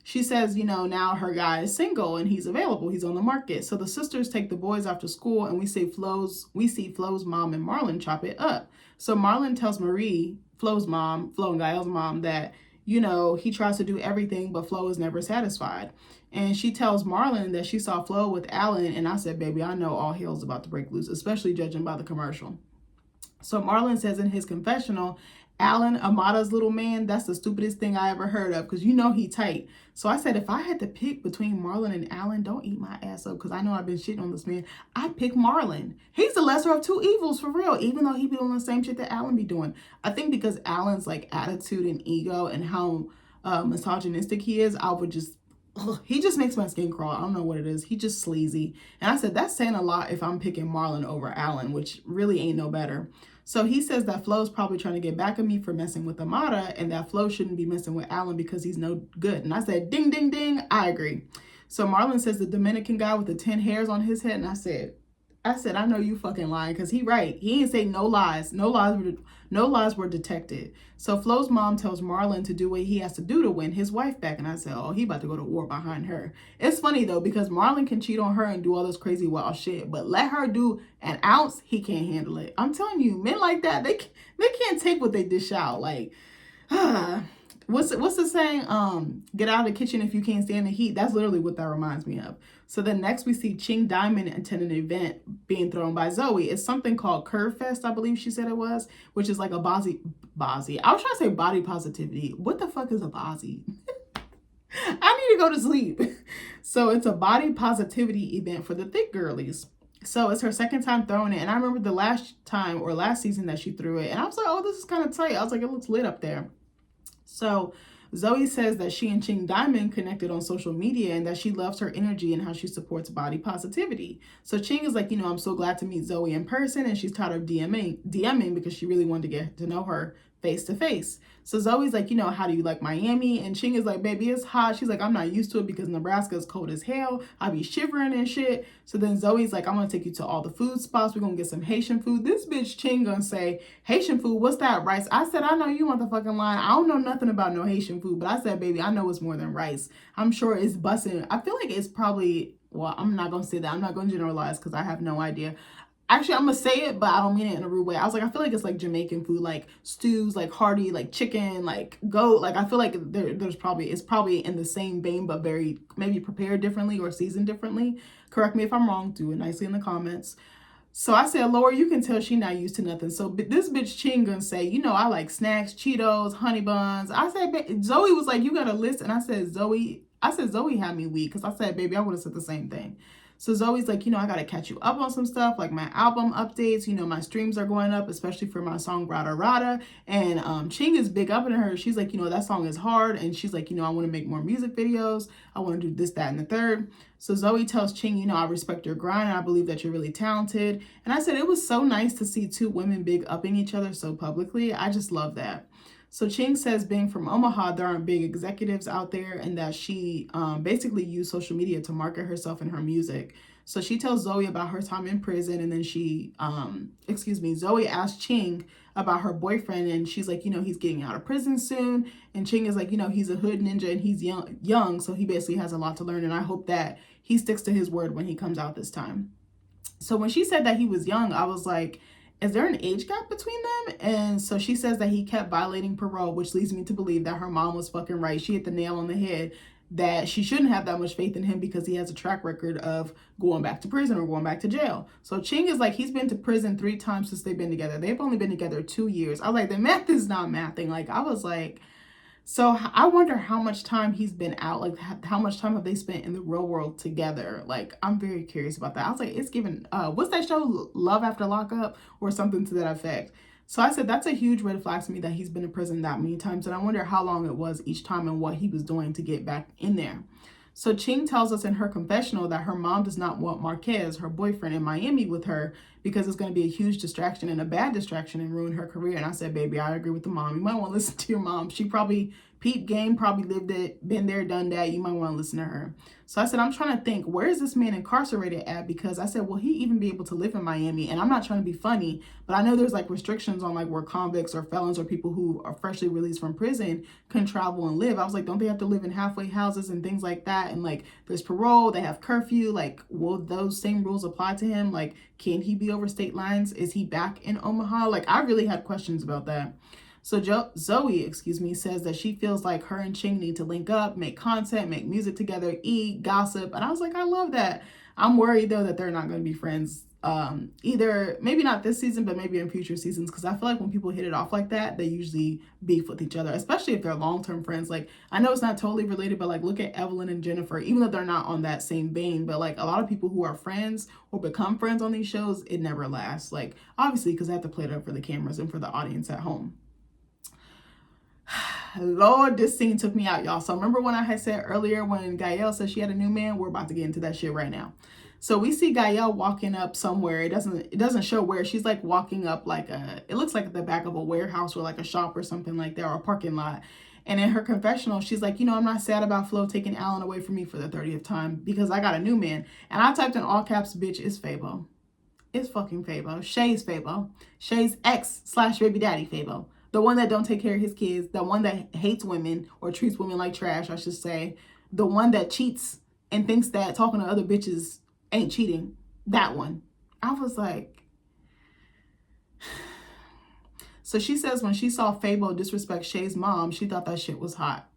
she says, now her guy is single and he's available. He's on the market. So the sisters take the boys after school, and we see Flo's mom and Marlon chop it up. So Marlon tells Marie, Flo and Gael's mom, that, he tries to do everything, but Flo is never satisfied. And she tells Marlon that she saw Flo with Alan. And I said, baby, I know all hell's about to break loose, especially judging by the commercial. So Marlon says in his confessional, Alan, Amada's little man, that's the stupidest thing I ever heard of, because he tight. So I said, if I had to pick between Marlon and Alan, don't eat my ass up, because I know I've been shitting on this man. I'd pick Marlon. He's the lesser of two evils, for real, even though he be doing the same shit that Alan be doing. I think because Alan's like attitude and ego and how misogynistic he is, I would just, he just makes my skin crawl. I don't know what it is. He just sleazy. And I said, that's saying a lot if I'm picking Marlon over Alan, which really ain't no better. So he says that Flo's probably trying to get back at me for messing with Amada, and that Flo shouldn't be messing with Alan because he's no good. And I said, ding, ding, ding. I agree. So Marlon says the Dominican guy with the 10 hairs on his head. And I said, I know you fucking lying, because he right. He ain't say no lies. No lies were detected. So Flo's mom tells Marlon to do what he has to do to win his wife back. And I said, oh, he about to go to war behind her. It's funny, though, because Marlon can cheat on her and do all this crazy wild shit, but let her do an ounce, he can't handle it. I'm telling you, men like that, they can't take what they dish out. Like, what's the saying? Get out of the kitchen if you can't stand the heat. That's literally what that reminds me of. So then next we see Ching Diamond attend an event being thrown by Zoe. It's something called Curve Fest, I believe she said it was, which is like a Bozzy. I was trying to say body positivity. What the fuck is a Bozzy? I need to go to sleep. So it's a body positivity event for the thick girlies. So it's her second time throwing it. And I remember the last season that she threw it. And I was like, oh, this is kind of tight. I was like, it looks lit up there. So Zoe says that she and Ching Diamond connected on social media and that she loves her energy and how she supports body positivity. So Ching is like, I'm so glad to meet Zoe in person, and she's tired of DMing because she really wanted to get to know her face to face. So Zoe's like, how do you like Miami? And Ching is like, baby, it's hot. She's like, I'm not used to it because Nebraska is cold as hell. I be shivering and shit. So then Zoe's like, I'm going to take you to all the food spots. We're going to get some Haitian food. This bitch Ching gonna say, Haitian food, what's that, rice? I said, I know you want the fucking line. I don't know nothing about no Haitian food, but I said, baby, I know it's more than rice. I'm sure it's bussin'. I feel like it's probably, well, I'm not going to say that. I'm not going to generalize because I have no idea. Actually, I'm going to say it, but I don't mean it in a rude way. I was like, I feel like it's like Jamaican food, like stews, like hearty, like chicken, like goat. Like, I feel like it's probably in the same vein, but very maybe prepared differently or seasoned differently. Correct me if I'm wrong. Do it nicely in the comments. So I said, Laura, you can tell she not used to nothing. So this bitch Ching gonna say, I like snacks, Cheetos, honey buns. I said, Zoe was like, you got a list. And I said, Zoe had me weak. Because I said, baby, I would have said the same thing. So Zoe's like, I got to catch you up on some stuff, like my album updates. My streams are going up, especially for my song Rada Rada. And Ching is big up in her. She's like, that song is hard. And she's like, I want to make more music videos. I want to do this, that, and the third. So Zoe tells Ching, I respect your grind, and I believe that you're really talented. And I said, it was so nice to see two women big upping each other so publicly. I just love that. So Ching says, being from Omaha, there aren't big executives out there, and that she basically used social media to market herself and her music. So she tells Zoe about her time in prison, and then Zoe asked Ching about her boyfriend, and she's like, he's getting out of prison soon. And Ching is like, he's a hood ninja and he's young, so he basically has a lot to learn, and I hope that he sticks to his word when he comes out this time. So when she said that he was young, I was like, is there an age gap between them? And so she says that he kept violating parole, which leads me to believe that her mom was fucking right. She hit the nail on the head, that she shouldn't have that much faith in him because he has a track record of going back to prison or going back to jail. So Ching is like, he's been to prison 3 times since they've been together. They've only been together 2 years. I was like, the math is not mathing. Like, I was like, so I wonder how much time he's been out. Like, how much time have they spent in the real world together? Like, I'm very curious about that. I was like, it's given, what's that show? Love After Lockup or something to that effect. So I said, that's a huge red flag to me that he's been in prison that many times. And I wonder how long it was each time and what he was doing to get back in there. So Ching tells us in her confessional that her mom does not want Marquez, her boyfriend, in Miami with her because it's going to be a huge distraction and a bad distraction and ruin her career. And I said, baby, I agree with the mom. You might want to listen to your mom. She probably Peep game, probably lived it, been there, done that. You might want to listen to her. So I said, I'm trying to think, where is this man incarcerated at? Because I said, will he even be able to live in Miami? And I'm not trying to be funny, but I know there's like restrictions on like where convicts or felons or people who are freshly released from prison can travel and live. I was like, don't they have to live in halfway houses and things like that? And like, there's parole, they have curfew. Like, will those same rules apply to him? Like, can he be over state lines? Is he back in Omaha? Like, I really had questions about that. So Zoe, says that she feels like her and Ching need to link up, make content, make music together, eat, gossip. And I was like, I love that. I'm worried though that they're not going to be friends either, maybe not this season, but maybe in future seasons. Because I feel like when people hit it off like that, they usually beef with each other, especially if they're long-term friends. Like, I know it's not totally related, but like, look at Evelyn and Jennifer, even though they're not on that same vein. But like, a lot of people who are friends or become friends on these shows, it never lasts. Like, obviously, because they have to play it up for the cameras and for the audience at home. Lord, this scene took me out, y'all. So remember when I had said earlier when Gael said she had a new man? We're about to get into that shit right now. So we see Gael walking up somewhere. It doesn't show where. She's like walking up like it looks like the back of a warehouse or like a shop or something like that, or a parking lot. And in her confessional, she's like, you know, I'm not sad about Flo taking Alan away from me for the 30th time because I got a new man. And I typed in all caps, bitch, it's Fabo. It's fucking Fabo. Shay's Fabo. Shay's ex/baby daddy Fabo. The one that don't take care of his kids, the one that hates women or treats women like trash, I should say. The one that cheats and thinks that talking to other bitches ain't cheating. That one. I was like... So she says when she saw Fabo disrespect Shay's mom, she thought that shit was hot.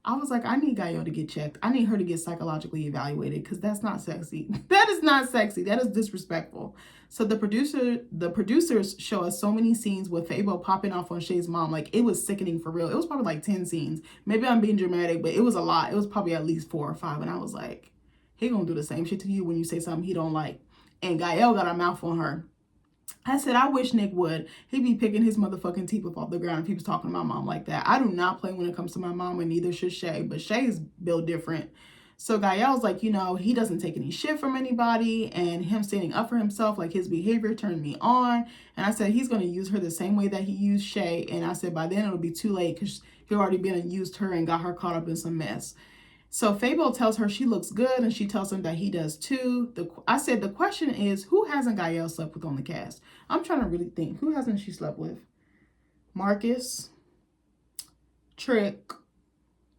I was like, I need Gael to get checked. I need her to get psychologically evaluated because that's not sexy. That is not sexy. That is disrespectful. So the producers show us so many scenes with Fabo popping off on Shay's mom. Like, it was sickening for real. It was probably like 10 scenes. Maybe I'm being dramatic, but it was a lot. It was probably at least 4 or 5. And I was like, he gonna do the same shit to you when you say something he don't like. And Gael got a mouth on her. I said, I wish Nick would. He'd be picking his motherfucking teeth up off the ground if he was talking to my mom like that. I do not play when it comes to my mom, and neither should Shay. But Shay's built different. So Gael's like, you know, he doesn't take any shit from anybody, and him standing up for himself, like his behavior turned me on. And I said, he's going to use her the same way that he used Shay. And I said, by then it'll be too late because he already been and used her and got her caught up in some mess. So Fabo tells her she looks good, and she tells him that he does too. I said, the question is, who hasn't Gael slept with on the cast? I'm trying to really think. Who hasn't she slept with? Marcus. Trick.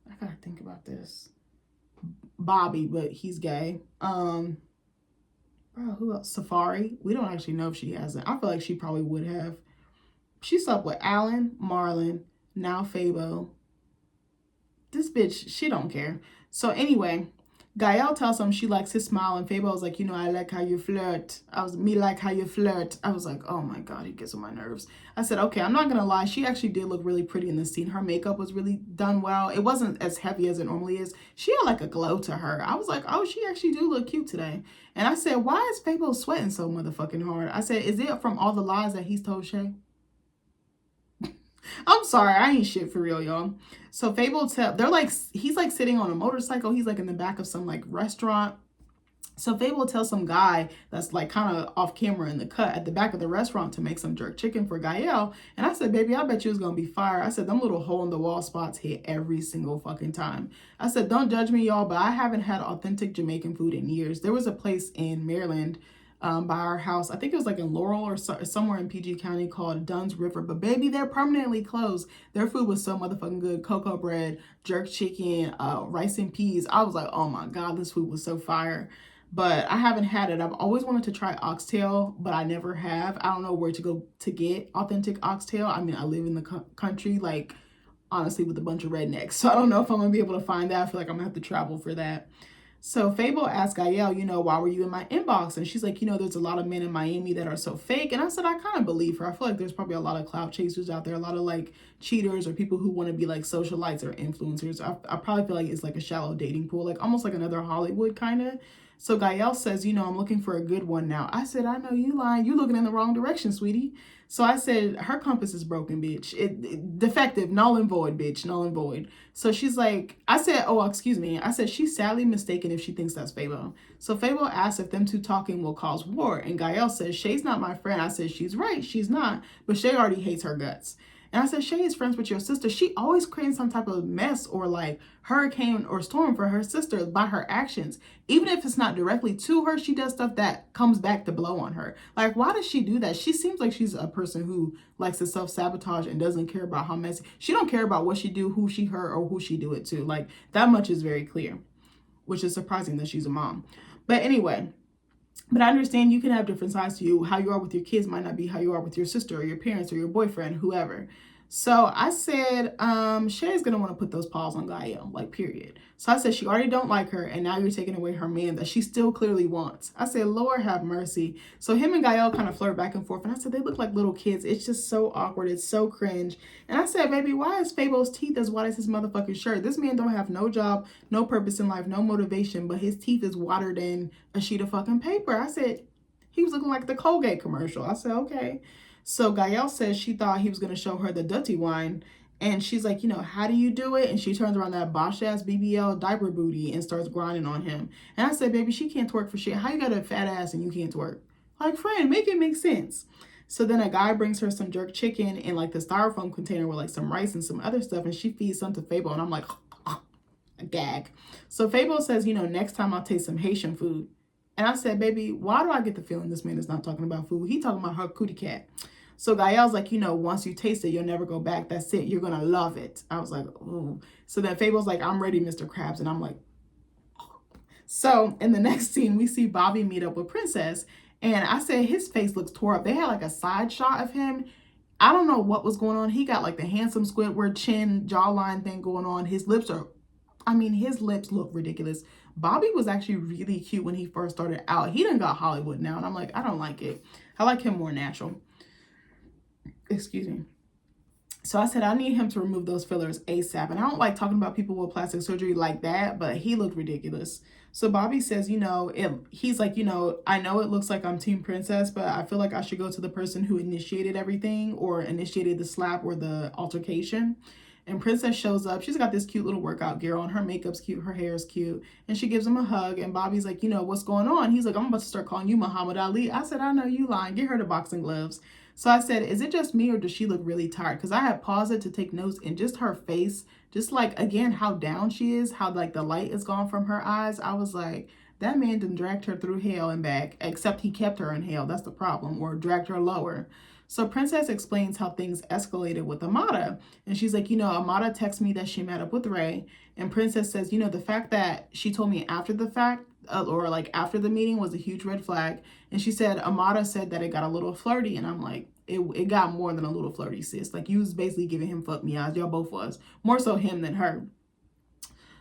I gotta think about this. Bobby, but he's gay. Bro, who else? Safari. We don't actually know if she hasn't. I feel like she probably would have. She slept with Alan, Marlon, now Fabo. This bitch, she don't care. So anyway, Gael tells him she likes his smile, and Fabo was like, you know, I like how you flirt. Me like how you flirt. I was like, oh my God, he gets on my nerves. I said, okay, I'm not gonna lie. She actually did look really pretty in this scene. Her makeup was really done well. It wasn't as heavy as it normally is. She had like a glow to her. I was like, oh, she actually do look cute today. And I said, why is Fabo sweating so motherfucking hard? I said, is it from all the lies that he's told Shay? I'm sorry, I ain't shit for real, y'all. So Fabo they're like, he's like sitting on a motorcycle. He's like in the back of some like restaurant. So Fabo tells some guy that's like kind of off camera in the cut at the back of the restaurant to make some jerk chicken for Gael. And I said, baby, I bet you it's going to be fire. I said, them little hole in the wall spots hit every single fucking time. I said, don't judge me, y'all, but I haven't had authentic Jamaican food in years. There was a place in Maryland by our house. I think it was like in Laurel or somewhere in PG County called Dunn's River. But baby, they're permanently closed. Their food was so motherfucking good. Cocoa bread, jerk chicken, rice and peas. I was like, oh my God, this food was so fire. But I haven't had it. I've always wanted to try oxtail, but I never have. I don't know where to go to get authentic oxtail. I mean, I live in the country, like, honestly, with a bunch of rednecks. So I don't know if I'm going to be able to find that. I feel like I'm going to have to travel for that. So Fabo asked Gael, you know, why were you in my inbox? And she's like, you know, there's a lot of men in Miami that are so fake. And I said, I kind of believe her. I feel like there's probably a lot of clout chasers out there, a lot of like cheaters or people who want to be like socialites or influencers. I probably feel like it's like a shallow dating pool, like almost like another Hollywood kind of. So Gael says, you know, I'm looking for a good one now. I said, I know you lying. You looking in the wrong direction, sweetie. So I said, her compass is broken, bitch. Defective, null and void, bitch, null and void. So she's like, I said, oh, excuse me. I said, she's sadly mistaken if she thinks that's Fabo. So Fabo asked if them two talking will cause war. And Gael says, Shay's not my friend. I said, she's right. She's not. But Shay already hates her guts. And I said, Shay is friends with your sister. She always creates some type of mess or like hurricane or storm for her sister by her actions. Even if it's not directly to her, she does stuff that comes back to blow on her. Like, why does she do that? She seems like she's a person who likes to self-sabotage and doesn't care about how messy. She don't care about what she do, who she hurt, or who she do it to. Like, that much is very clear, which is surprising that she's a mom. But anyway, but I understand you can have different sides to you. How you are with your kids might not be how you are with your sister or your parents or your boyfriend, whoever. So I said, Shay's going to want to put those paws on Gael, like, period. So I said, she already don't like her, and now you're taking away her man that she still clearly wants. I said, Lord have mercy. So him and Gael kind of flirt back and forth, and I said, they look like little kids. It's just so awkward. It's so cringe. And I said, baby, why is Fable's teeth as white as his motherfucking shirt? This man don't have no job, no purpose in life, no motivation, but his teeth is whiter than a sheet of fucking paper. I said, he was looking like the Colgate commercial. I said, okay. So Gael says she thought he was going to show her the Dutty wine. And she's like, how do you do it? And she turns around that Bosch-ass BBL diaper booty and starts grinding on him. And I said, baby, she can't twerk for shit. How you got a fat ass and you can't twerk? Like, friend, make it make sense. So then a guy brings her some jerk chicken in like the styrofoam container with like some rice and some other stuff. And she feeds some to Fable. And I'm like, a gag. So Fable says, next time I'll taste some Haitian food. And I said, baby, why do I get the feeling this man is not talking about food? He talking about her cootie cat. So Gael's like, once you taste it, you'll never go back. That's it. You're going to love it. I was like, ooh. So then Fable's like, I'm ready, Mr. Krabs. And I'm like, oh. So in the next scene, we see Bobby meet up with Princess. And I said, his face looks tore up. They had like a side shot of him. I don't know what was going on. He got like the handsome Squidward chin jawline thing going on. His lips look ridiculous. Bobby was actually really cute when he first started out. He done got Hollywood now. And I'm like, I don't like it. I like him more natural. Excuse me. So I said, I need him to remove those fillers ASAP. And I don't like talking about people with plastic surgery like that, but he looked ridiculous. So Bobby says, he's like, I know it looks like I'm Team Princess, but I feel like I should go to the person who initiated everything or initiated the slap or the altercation. And Princess shows up. She's got this cute little workout gear on. Her makeup's cute. Her hair is cute. And she gives him a hug. And Bobby's like, what's going on? He's like, I'm about to start calling you Muhammad Ali. I said, I know you lying. Get her the boxing gloves. So I said, is it just me or does she look really tired? Because I had paused it to take notes and just her face, just like, again, how down she is, how like the light is gone from her eyes. I was like, that man done dragged her through hell and back, except he kept her in hell. That's the problem, or dragged her lower. So Princess explains how things escalated with Amada. And she's like, Amada texted me that she met up with Ray. And Princess says, the fact that she told me after the fact, or like after the meeting, was a huge red flag. And she said, Amada said that it got a little flirty. And I'm like, it got more than a little flirty, sis. Like, you was basically giving him fuck me eyes. Y'all both was. More so him than her.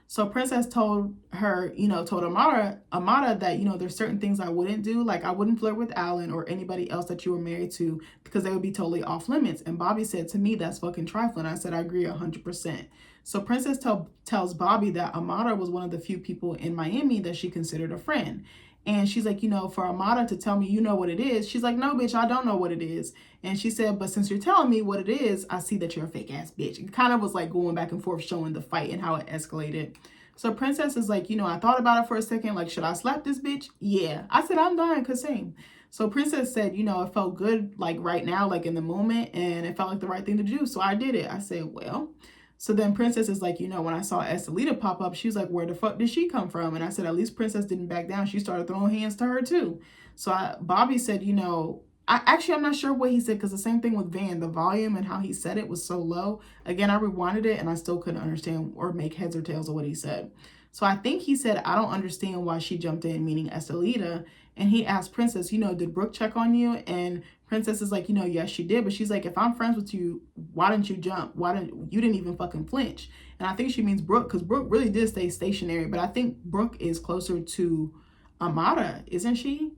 So Princess told her, told Amada that, there's certain things I wouldn't do. Like, I wouldn't flirt with Alan or anybody else that you were married to because they would be totally off limits. And Bobby said, to me, that's fucking trifling. I said, I agree 100%. So Princess tells Bobby that Amada was one of the few people in Miami that she considered a friend. And she's like, for Amada to tell me, what it is. She's like, no, bitch, I don't know what it is. And she said, but since you're telling me what it is, I see that you're a fake ass bitch. It kind of was like going back and forth, showing the fight and how it escalated. So Princess is like, I thought about it for a second. Like, should I slap this bitch? Yeah. I said, I'm dying, cause same. So Princess said, it felt good, like right now, like in the moment. And it felt like the right thing to do. So I did it. I said, well. So then Princess is like, when I saw Estelita pop up, she was like, where the fuck did she come from? And I said, at least Princess didn't back down. She started throwing hands to her too. So Bobby said, I'm not sure what he said, because the same thing with Van, the volume and how he said it was so low. Again, I rewinded it and I still couldn't understand or make heads or tails of what he said. So I think he said, I don't understand why she jumped in, meaning Estelita. And he asked Princess, did Brooke check on you? And Princess is like, yes, she did. But she's like, if I'm friends with you, why didn't you jump? You didn't even fucking flinch? And I think she means Brooke, because Brooke really did stay stationary. But I think Brooke is closer to Amada, isn't she?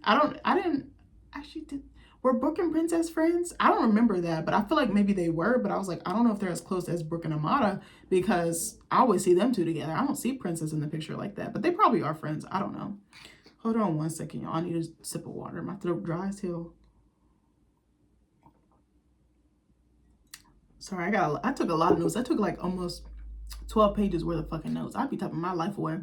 Were Brooke and Princess friends? I don't remember that, but I feel like maybe they were. But I was like, I don't know if they're as close as Brooke and Amada, because I always see them two together. I don't see Princess in the picture like that, but they probably are friends. I don't know. Hold on one second, y'all. I need a sip of water. My throat dry as hell. Sorry, I took a lot of notes. I took like almost 12 pages worth of fucking notes. I'd be typing my life away.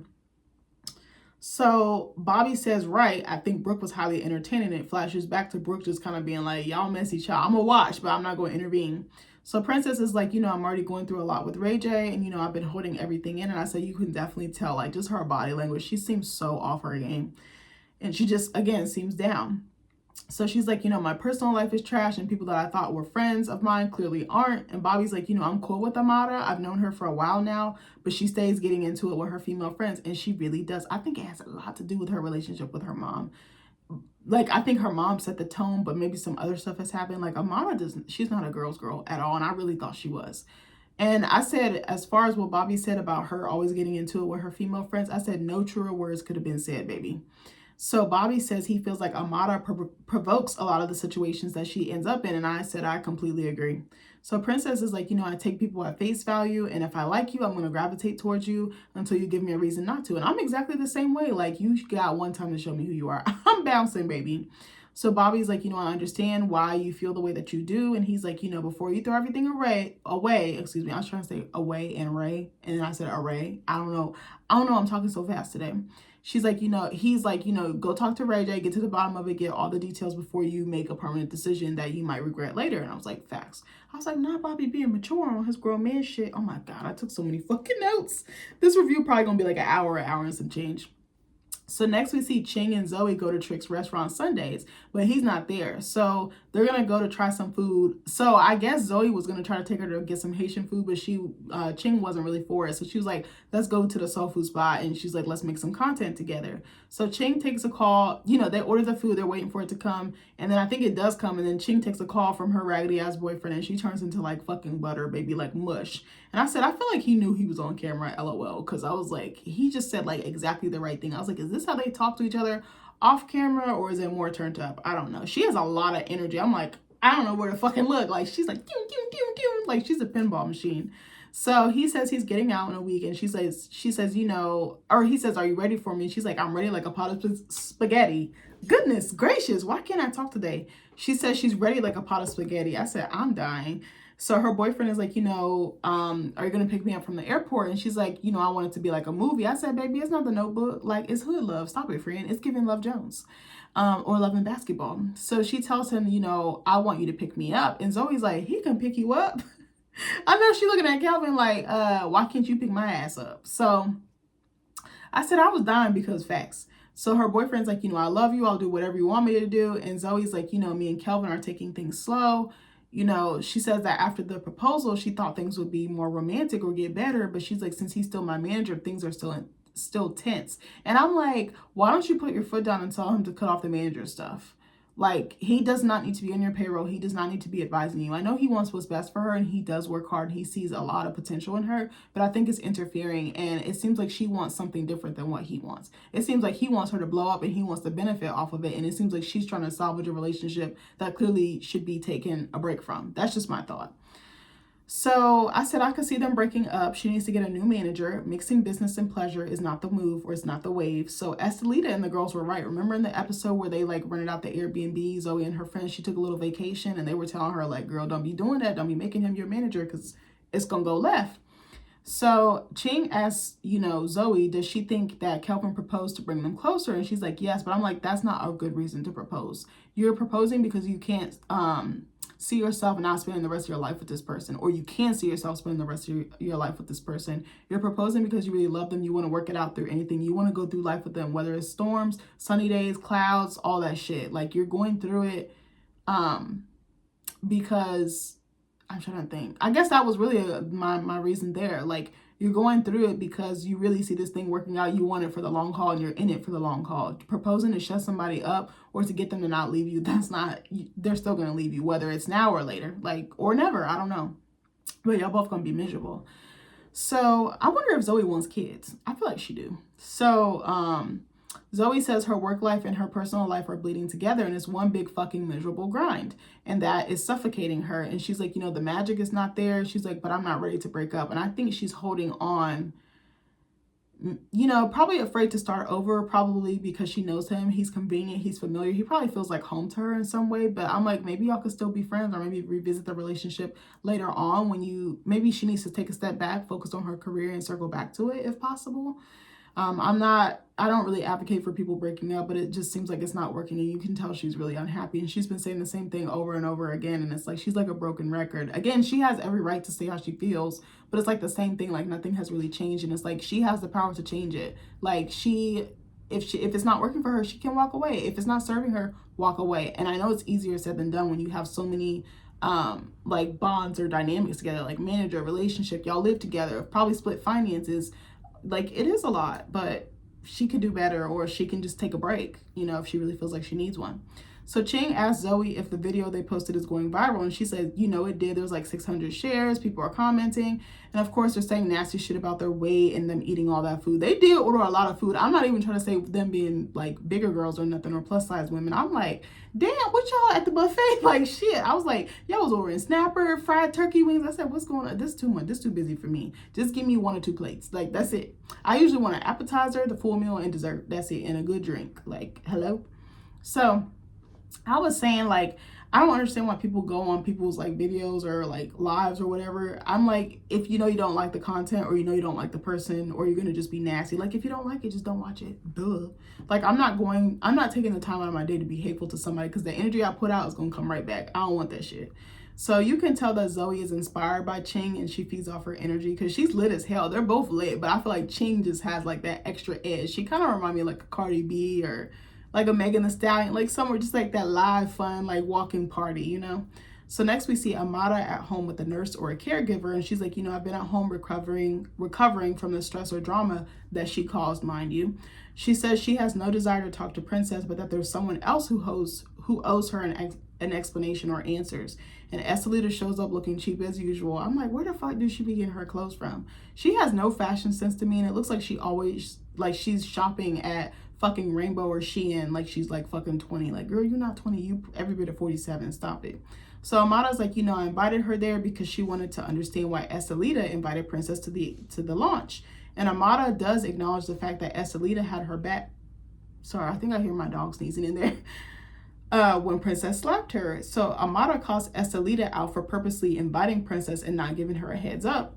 So Bobby says, right, I think Brooke was highly entertaining. It flashes back to Brooke just kind of being like, y'all messy child. I'm gonna watch, but I'm not going to intervene. So Princess is like, I'm already going through a lot with Ray J, and I've been holding everything in. And I said, you can definitely tell, like, just her body language. She seems so off her game. And she just, again, seems down. So she's like, my personal life is trash, and people that I thought were friends of mine clearly aren't. And Bobby's like, I'm cool with Amara. I've known her for a while now, but she stays getting into it with her female friends. And she really does. I think it has a lot to do with her relationship with her mom. Like, I think her mom set the tone, but maybe some other stuff has happened. Like, Amara she's not a girl's girl at all. And I really thought she was. And I said, as far as what Bobby said about her always getting into it with her female friends, I said, no truer words could have been said, baby. So Bobby says he feels like Amara provokes a lot of the situations that she ends up in. And I said, I completely agree. So Princess is like, I take people at face value. And if I like you, I'm going to gravitate towards you until you give me a reason not to. And I'm exactly the same way. Like, you got one time to show me who you are. I'm bouncing, baby. So Bobby's like, I understand why you feel the way that you do. And he's like, before you throw everything away, excuse me, I was trying to say away and array. And then I said array. I don't know. I'm talking so fast today. She's like, he's like, go talk to Ray J, get to the bottom of it, get all the details before you make a permanent decision that you might regret later. And I was like, facts. I was like, not Bobby being mature on his grown man shit. Oh my God, I took so many fucking notes. This review probably gonna be like an hour and some change. So next we see Ching and Zoe go to Trick's restaurant Sundays, but he's not there. So they're going to go to try some food. So I guess Zoe was going to try to take her to get some Haitian food, but Ching wasn't really for it. So she was like, let's go to the soul food spot. And she's like, let's make some content together. So Ching takes a call. They order the food. They're waiting for it to come. And then I think it does come. And then Ching takes a call from her raggedy ass boyfriend, and she turns into like fucking butter, baby, like mush. And I said, I feel like he knew he was on camera, LOL. Because I was like, he just said like exactly the right thing. I was like, is this how they talk to each other off camera, or is it more turned up? I don't know. She has a lot of energy. I'm like, I don't know where to fucking look. Like, she's like, like she's a pinball machine. So he says he's getting out in a week, and she says, or he says, are you ready for me? And she's like, I'm ready like a pot of spaghetti. Goodness gracious, why can't I talk today? She says she's ready like a pot of spaghetti. I said, I'm dying. So her boyfriend is like, are you going to pick me up from the airport? And she's like, I want it to be like a movie. I said, baby, it's not The Notebook. Like, it's hood love. Stop it, friend. It's giving Love Jones, or Love and Basketball. So she tells him, I want you to pick me up. And Zoe's like, he can pick you up. I know she's looking at Calvin like, why can't you pick my ass up? So I said, I was dying because facts. So her boyfriend's like, I love you. I'll do whatever you want me to do. And Zoe's like, me and Calvin are taking things slow. She says that after the proposal, she thought things would be more romantic or get better. But she's like, since he's still my manager, things are still tense. And I'm like, why don't you put your foot down and tell him to cut off the manager stuff? Like, he does not need to be on your payroll. He does not need to be advising you. I know he wants what's best for her, and he does work hard. He sees a lot of potential in her, but I think it's interfering, and it seems like she wants something different than what he wants. It seems like he wants her to blow up, and he wants to benefit off of it, and it seems like she's trying to salvage a relationship that clearly should be taken a break from. That's just my thought. So I said I could see them breaking up. She needs to get a new manager. Mixing business and pleasure is not the move, or it's not the wave. So Estelita and the girls were right. Remember in the episode where they like rented out the Airbnb, Zoe and her friends, she took a little vacation, and they were telling her like, girl, don't be doing that. Don't be making him your manager, because it's going to go left. So Ching asks, Zoe, does she think that Kelvin proposed to bring them closer? And she's like, yes, but I'm like, that's not a good reason to propose. You're proposing because you can't see yourself not spending the rest of your life with this person, or you can see yourself spending the rest of your life with this person. You're proposing because you really love them. You want to work it out through anything. You want to go through life with them, whether it's storms, sunny days, clouds, all that shit. Like, you're going through it because I'm trying to think. I guess that was really my reason there. Like, you're going through it because you really see this thing working out. You want it for the long haul, and you're in it for the long haul. Proposing to shut somebody up or to get them to not leave you, they're still going to leave you, whether it's now or later, like, or never. I don't know. But y'all both going to be miserable. So I wonder if Zoe wants kids. I feel like she do. So Zoe says her work life and her personal life are bleeding together, and it's one big fucking miserable grind, and that is suffocating her. And she's like, the magic is not there. She's like, but I'm not ready to break up. And I think she's holding on, probably afraid to start over, probably because she knows him. He's convenient. He's familiar. He probably feels like home to her in some way. But I'm like, maybe y'all could still be friends, or maybe revisit the relationship later on when maybe she needs to take a step back, focus on her career, and circle back to it if possible. I don't really advocate for people breaking up, but it just seems like it's not working, and you can tell she's really unhappy, and she's been saying the same thing over and over again, and it's like she's like a broken record. Again, she has every right to say how she feels, but it's like the same thing, like nothing has really changed, and it's like she has the power to change it. Like if it's not working for her, she can walk away. If it's not serving her, walk away. And I know it's easier said than done when you have so many like bonds or dynamics together, like manager, relationship, y'all live together, probably split finances. Like it is a lot, but she could do better, or she can just take a break, you know, if she really feels like she needs one. So Ching asked Zoe if the video they posted is going viral, and she said, you know, it did. There was like 600 shares. People are commenting. And of course, they're saying nasty shit about their weight and them eating all that food. They did order a lot of food. I'm not even trying to say them being like bigger girls or nothing, or plus size women. I'm like, damn, what y'all at the buffet? Like shit. I was like, y'all was ordering snapper, fried turkey wings. I said, what's going on? This is too much. This is too busy for me. Just give me 1 or 2 plates. Like that's it. I usually want an appetizer, the full meal, and dessert. That's it. And a good drink. Like, hello? So I was saying, like, I don't understand why people go on people's like videos or like lives or whatever. I'm like, if you know you don't like the content, or you know you don't like the person, or you're gonna just be nasty, like if you don't like it, just don't watch it. Duh. Like I'm not taking the time out of my day to be hateful to somebody, because the energy I put out is gonna come right back. I don't want that shit. So you can tell that Zoe is inspired by Ching, and she feeds off her energy, because she's lit as hell. They're both lit, but I feel like Ching just has like that extra edge. She kind of reminds me of like a Cardi B, or like a Megan Thee Stallion, like somewhere just like that live, fun, like walking party, you know? So next we see Amada at home with a nurse or a caregiver, and she's like, you know, I've been at home recovering from the stress or drama that she caused, mind you. She says she has no desire to talk to Princess, but that there's someone else who owes her an explanation or answers. And Estelita shows up looking cheap as usual. I'm like, where the fuck did she be getting her clothes from? She has no fashion sense to me, and it looks like she always, like she's shopping at fucking Rainbow or Shein like she's like fucking 20. Like, girl, you're not 20. You every bit of 47. Stop it. So Amada's like, you know, I invited her there because she wanted to understand why Estelita invited Princess to the launch. And Amada does acknowledge the fact that Estelita had her back. Sorry, I think I hear my dog sneezing in there. When Princess slapped her. So Amada calls Estelita out for purposely inviting Princess and not giving her a heads up.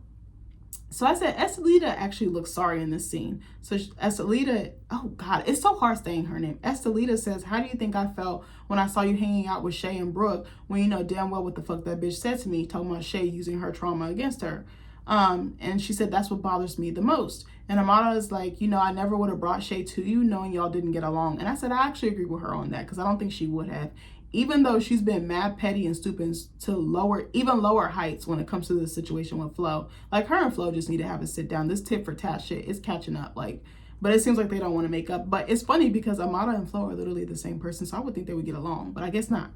So I said, Estelita actually looks sorry in this scene. So Estelita, oh God, it's so hard saying her name. Estelita says, how do you think I felt when I saw you hanging out with Shay and Brooke, when you know damn well what the fuck that bitch said to me, talking about Shay using her trauma against her? And she said, that's what bothers me the most. And Amada is like, you know, I never would have brought Shay to you knowing y'all didn't get along. And I said, I actually agree with her on that, because I don't think she would have. Even though she's been mad petty and stooping to even lower heights when it comes to the situation with Flo. Like her and Flo just need to have a sit down. This tit for tat shit is catching up. Like, but it seems like they don't want to make up. But it's funny because Amada and Flo are literally the same person, so I would think they would get along, but I guess not.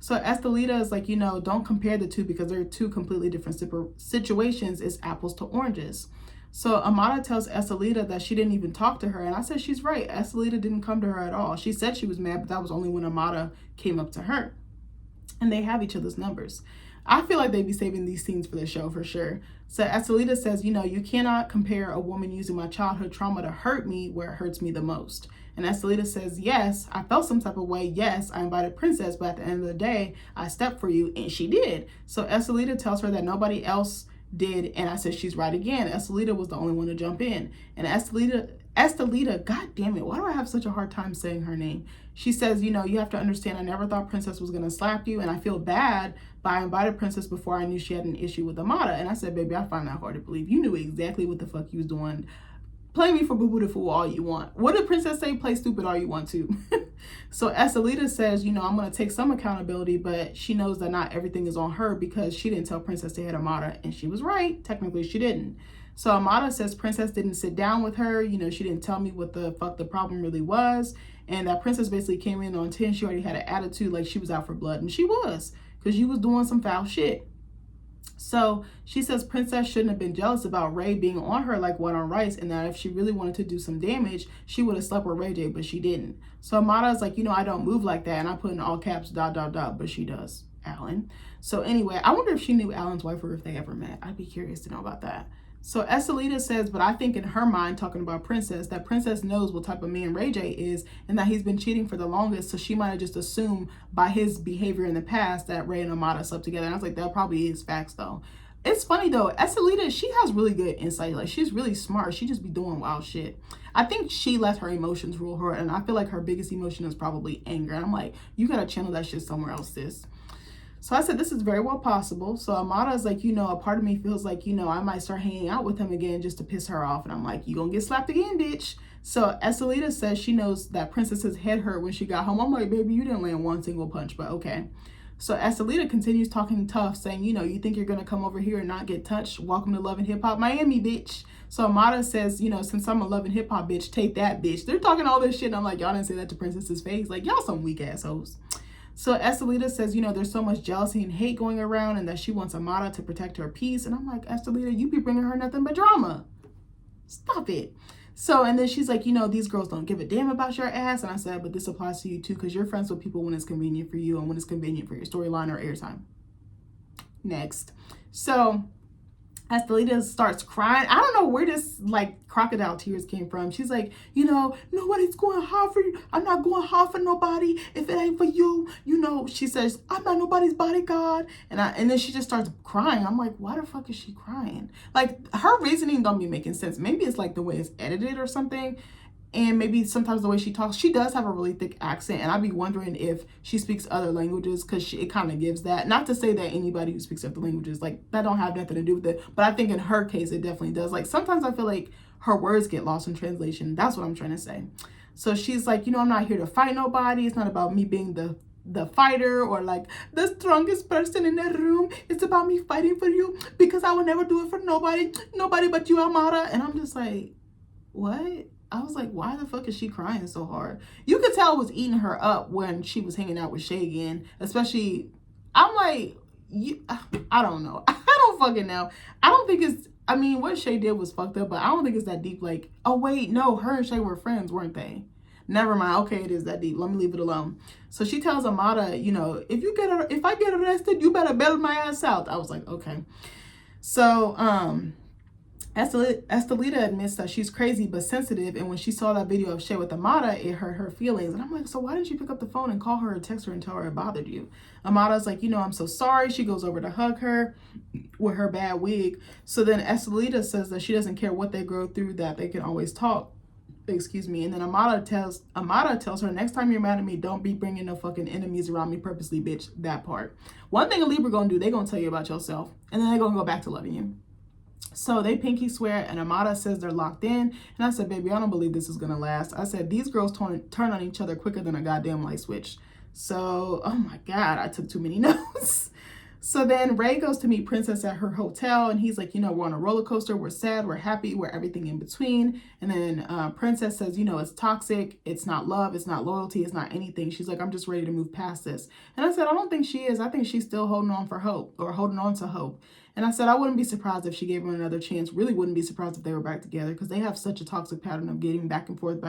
So Estelita is like, you know, don't compare the two because they're two completely different situations. It's apples to oranges. So Amada tells Estelita that she didn't even talk to her. And I said, she's right. Estelita didn't come to her at all. She said she was mad, but that was only when Amada came up to her. And they have each other's numbers. I feel like they'd be saving these scenes for the show for sure. So Estelita says, you know, you cannot compare a woman using my childhood trauma to hurt me where it hurts me the most. And Estelita says, yes, I felt some type of way. Yes, I invited Princess, but at the end of the day, I stepped for you, and she did. So Estelita tells her that nobody else did, and I said she's right again. Estelita was the only one to jump in. And Estelita, god damn it, why do I have such a hard time saying her name? She says, you know, you have to understand, I never thought Princess was gonna slap you, and I feel bad, but I invited Princess before I knew she had an issue with Amada. And I said, baby, I find that hard to believe. You knew exactly what the fuck you was doing. Play me for boo-boo the fool all you want. What did Princess say? Play stupid all you want to. So Estelita says, you know, I'm going to take some accountability, but she knows that not everything is on her because she didn't tell Princess to hit Amada, and she was right. Technically, she didn't. So Amada says Princess didn't sit down with her. You know, she didn't tell me what the fuck the problem really was, and that Princess basically came in on 10. She already had an attitude like she was out for blood, and she was, because she was doing some foul shit. So she says Princess shouldn't have been jealous about Ray being on her like wet on rice, and that if she really wanted to do some damage, she would have slept with Ray J, but she didn't. So Amada is like, you know, I don't move like that, and I put in all caps ... but she does, Alan. So anyway, I wonder if she knew Alan's wife or if they ever met. I'd be curious to know about that. So Estelita says, but I think in her mind, talking about Princess, that Princess knows what type of man Ray J is and that he's been cheating for the longest, so she might have just assumed by his behavior in the past that Ray and Amada slept together. And I was like, that probably is facts though. It's funny though, Estelita, she has really good insight. Like, she's really smart. She just be doing wild shit. I think she let her emotions rule her, and I feel like her biggest emotion is probably anger. And I'm like, you gotta channel that shit somewhere else, sis. So I said, this is very well possible. So Amada is like, a part of me feels like, I might start hanging out with him again just to piss her off. And I'm like, you gonna get slapped again, bitch. So Estelita says she knows that Princess's head hurt when she got home. I'm like, baby, you didn't land one single punch, but okay. So Estelita continues talking tough, saying, you think you're going to come over here and not get touched? Welcome to Love and Hip Hop Miami, bitch. So Amada says, since I'm a Love and Hip Hop bitch, take that, bitch. They're talking all this shit. And I'm like, y'all didn't say that to Princess's face. Like, y'all some weak assholes. So Estelita says, there's so much jealousy and hate going around and that she wants Amada to protect her peace. And I'm like, Estelita, you be bringing her nothing but drama. Stop it. So, and then she's like, these girls don't give a damn about your ass. And I said, but this applies to you too, because you're friends with people when it's convenient for you and when it's convenient for your storyline or airtime. Next. So, Estelita starts crying. I don't know where this like crocodile tears came from. She's like, nobody's going hard for you. I'm not going hard for nobody. If it ain't for you, she says, I'm not nobody's bodyguard. And then she just starts crying. I'm like, why the fuck is she crying? Like, her reasoning don't be making sense. Maybe it's like the way it's edited or something. And maybe sometimes the way she talks, she does have a really thick accent. And I'd be wondering if she speaks other languages, because it kind of gives that. Not to say that anybody who speaks other languages, like, that don't have nothing to do with it. But I think in her case, it definitely does. Like, sometimes I feel like her words get lost in translation. That's what I'm trying to say. So she's like, I'm not here to fight nobody. It's not about me being the fighter or like the strongest person in the room. It's about me fighting for you because I would never do it for nobody but you, Amara. And I'm just like, what? I was like, why the fuck is she crying so hard? You could tell it was eating her up when she was hanging out with Shay again. Especially, I'm like, I don't know. I don't fucking know. I don't think it's, what Shay did was fucked up, but I don't think it's that deep. Like, oh wait, no, her and Shay were friends, weren't they? Never mind. Okay, it is that deep. Let me leave it alone. So she tells Amada, if I get arrested, you better bail my ass out. I was like, okay. So, Estelita admits that she's crazy but sensitive, and when she saw that video of Shay with Amada, it hurt her feelings. And I'm like, so why didn't you pick up the phone and call her or text her and tell her it bothered you? Amada's like, I'm so sorry. She goes over to hug her with her bad wig. So then Estelita says that she doesn't care what they go through, that they can always talk. Excuse me. And then Amada tells her, next time you're mad at me, don't be bringing no fucking enemies around me purposely, bitch. That part. One thing a Libra gonna do, they gonna tell you about yourself, and then they gonna go back to loving you. So they pinky swear, and Amada says they're locked in. And I said, baby, I don't believe this is going to last. I said, these girls turn on each other quicker than a goddamn light switch. So, oh my God, I took too many notes. So then Ray goes to meet Princess at her hotel, and he's like, we're on a roller coaster. We're sad. We're happy. We're everything in between. And then Princess says, it's toxic. It's not love. It's not loyalty. It's not anything. She's like, I'm just ready to move past this. And I said, I don't think she is. I think she's still holding on for hope, or holding on to hope. And I said, I wouldn't be surprised if she gave him another chance. Really wouldn't be surprised if they were back together, because they have such a toxic pattern of getting back and forth,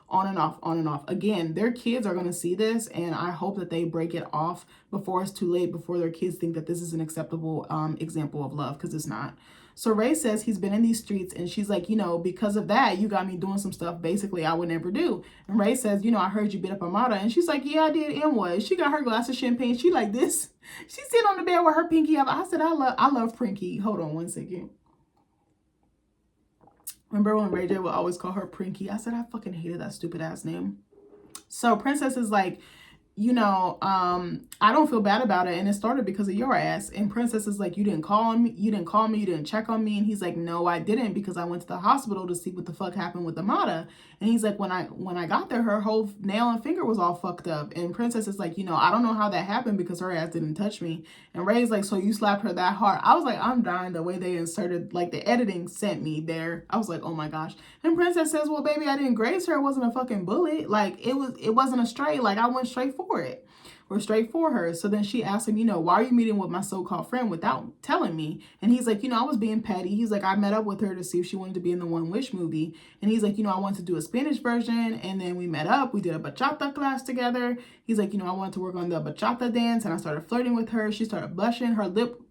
on and off, on and off. Again, their kids are going to see this, and I hope that they break it off before it's too late, before their kids think that this is an acceptable example of love, because it's not. So Ray says he's been in these streets, and she's like, because of that, you got me doing some stuff basically I would never do. And Ray says, I heard you beat up Amada. And she's like, yeah, I did. And what? She got her glass of champagne. She like this. She's sitting on the bed with her pinky up. I said, I love Prinky. Hold on one second. Remember when Ray J would always call her Prinky? I said, I fucking hated that stupid ass name. So Princess is like, I don't feel bad about it, and it started because of your ass. And Princess is like, you didn't call me, you didn't check on me. And he's like, no, I didn't, because I went to the hospital to see what the fuck happened with Amada. And he's like, when I got there, her whole nail and finger was all fucked up. And Princess is like, I don't know how that happened because her ass didn't touch me. And Ray's like, so you slapped her that hard? I was like, I'm dying the way they inserted, like the editing sent me there. I was like, oh my gosh. And Princess says, well, baby, I didn't graze her. It wasn't a fucking bullet. Like it wasn't a straight. Like I went straight for it. Or straight for her. So then she asked him, why are you meeting with my so-called friend without telling me? And he's like, I was being petty. He's like, I met up with her to see if she wanted to be in the One Wish movie. And he's like, I wanted to do a Spanish version. And then we met up. We did a bachata class together. He's like, I wanted to work on the bachata dance. And I started flirting with her. She started blushing, her lip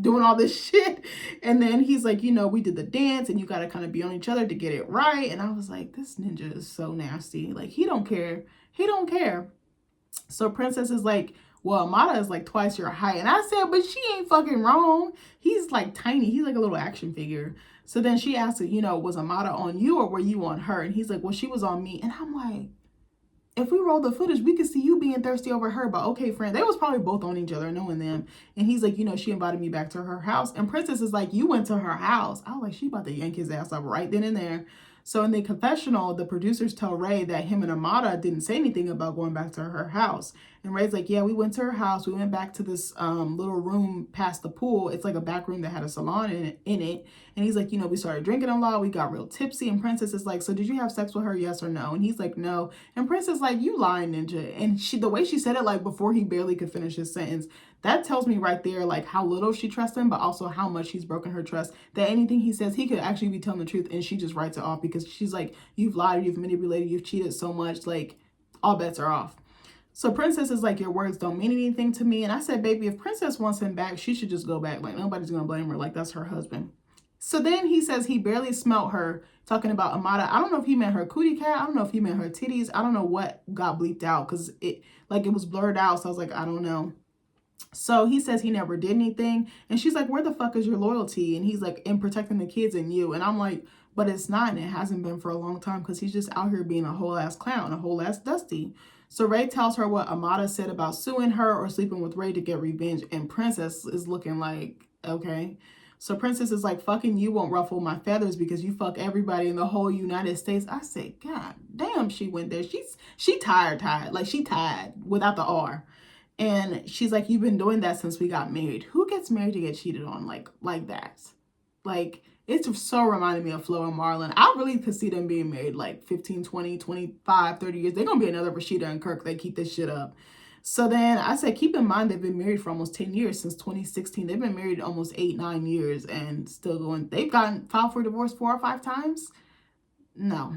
doing all this shit. And then he's like, we did the dance, and you got to kind of be on each other to get it right. And I was like, this ninja is so nasty. Like, he don't care. He don't care. So Princess is like, well, Amada is like twice your height. And I said, but she ain't fucking wrong. He's like tiny. He's like a little action figure. So then she asked, was Amada on you or were you on her? And he's like, well, she was on me. And I'm like, if we roll the footage, we could see you being thirsty over her. But okay, friend, they was probably both on each other, knowing them. And he's like, she invited me back to her house. And Princess is like, you went to her house. I was like, she about to yank his ass up right then and there. So in the confessional, the producers tell Ray that him and Amada didn't say anything about going back to her house. And Ray's like, yeah, we went to her house. We went back to this little room past the pool. It's like a back room that had a salon in it. And he's like, we started drinking a lot. We got real tipsy. And Princess is like, so did you have sex with her? Yes or no? And he's like, no. And Princess like, you lying, ninja. And the way she said it, like before he barely could finish his sentence, that tells me right there, like how little she trusts him, but also how much he's broken her trust, that anything he says, he could actually be telling the truth. And she just writes it off because she's like, you've lied, you've manipulated, you've cheated so much, like all bets are off. So Princess is like, your words don't mean anything to me. And I said, baby, if Princess wants him back, she should just go back. Like nobody's going to blame her. Like that's her husband. So then he says he barely smelt her, talking about Amada. I don't know if he meant her cootie cat. I don't know if he meant her titties. I don't know what got bleeped out because it was blurred out. So I was like, I don't know. So he says he never did anything. And she's like, where the fuck is your loyalty? And he's like, in protecting the kids and you. And I'm like, but it's not. And it hasn't been for a long time because he's just out here being a whole ass clown, a whole ass Dusty. So Ray tells her what Amada said about suing her or sleeping with Ray to get revenge. And Princess is looking like, okay. So Princess is like, fucking you won't ruffle my feathers because you fuck everybody in the whole United States. I said, God damn, she went there. She tired. Like she tired without the R. And she's like, you've been doing that since we got married. Who gets married to get cheated on like that? Like, it's so reminding me of Flo and Marlon. I really could see them being married like 15, 20, 25, 30 years. They're going to be another Rashida and Kirk. They keep this shit up. So then I said, keep in mind, they've been married for almost 10 years since 2016. They've been married almost 8, 9 years and still going. They've gotten filed for divorce 4 or 5 times. No.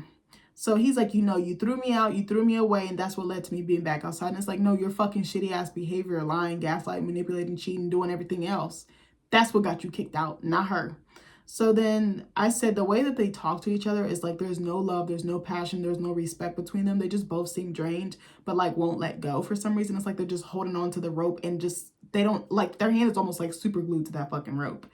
So he's like, you threw me out, you threw me away, and that's what led to me being back outside. And it's like, no, your fucking shitty ass behavior, lying, gaslighting, manipulating, cheating, doing everything else. That's what got you kicked out, not her. So then I said the way that they talk to each other is like there's no love, there's no passion, there's no respect between them. They just both seem drained, but like won't let go for some reason. It's like they're just holding on to the rope and just, they don't, like their hand is almost like super glued to that fucking rope.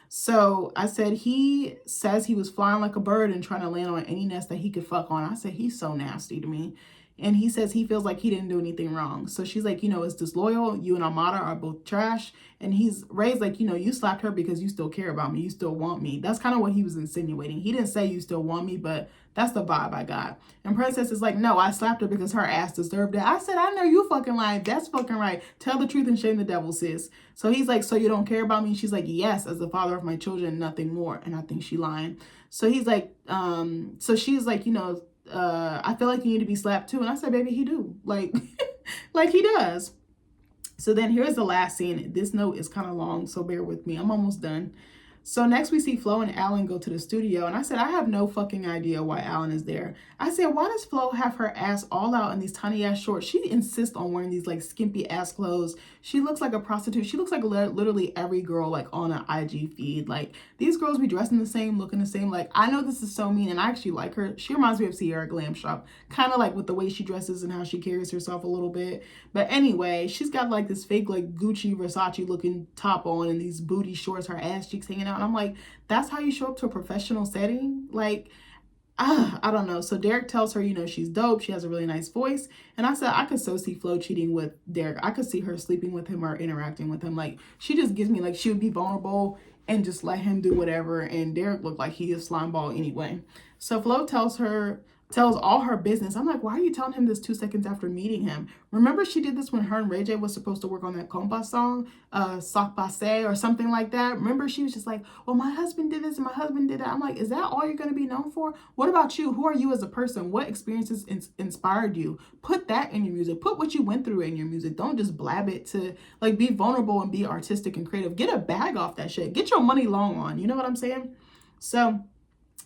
So I said, he says he was flying like a bird and trying to land on any nest that he could fuck on. I said, he's so nasty to me. And he says he feels like he didn't do anything wrong. So she's like, it's disloyal. You and Amada are both trash. And Ray's like, you slapped her because you still care about me. You still want me. That's kind of what he was insinuating. He didn't say you still want me, but that's the vibe I got. And Princess is like, no, I slapped her because her ass deserved it. I said, I know you fucking lying. That's fucking right. Tell the truth and shame the devil, sis. So he's like, so you don't care about me? She's like, yes, as the father of my children, nothing more. And I think she lying. So he's like, so she's like, I feel like you need to be slapped too. And I said, baby, he do. Like, like he does. So then here's the last scene. This note is kind of long, so bear with me. I'm almost done. So next we see Flo and Alan go to the studio. And I said, I have no fucking idea why Alan is there. I said, why does Flo have her ass all out in these tiny ass shorts? She insists on wearing these like skimpy ass clothes. She looks like a prostitute. She looks like literally every girl like on an IG feed. Like these girls be dressing the same, looking the same. Like I know this is so mean and I actually like her. She reminds me of Sierra Glam Shop. Kind of like with the way she dresses and how she carries herself a little bit. But anyway, she's got like this fake like Gucci, Versace looking top on and these booty shorts, her ass cheeks hanging out. And I'm like, that's how you show up to a professional setting? Like, I don't know. So Derek tells her, she's dope. She has a really nice voice. And I said, I could so see Flo cheating with Derek. I could see her sleeping with him or interacting with him. Like, she just gives me like she would be vulnerable and just let him do whatever. And Derek looked like he is slime ball anyway. So Flo tells all her business. I'm like, why are you telling him this 2 seconds after meeting him? Remember she did this when her and Ray J was supposed to work on that compa song, Sock Passe or something like that. Remember she was just like, well, my husband did this and my husband did that. I'm like, is that all you're going to be known for? What about you? Who are you as a person? What experiences inspired you? Put that in your music. Put what you went through in your music. Don't just blab it to like be vulnerable and be artistic and creative. Get a bag off that shit. Get your money long on. You know what I'm saying? So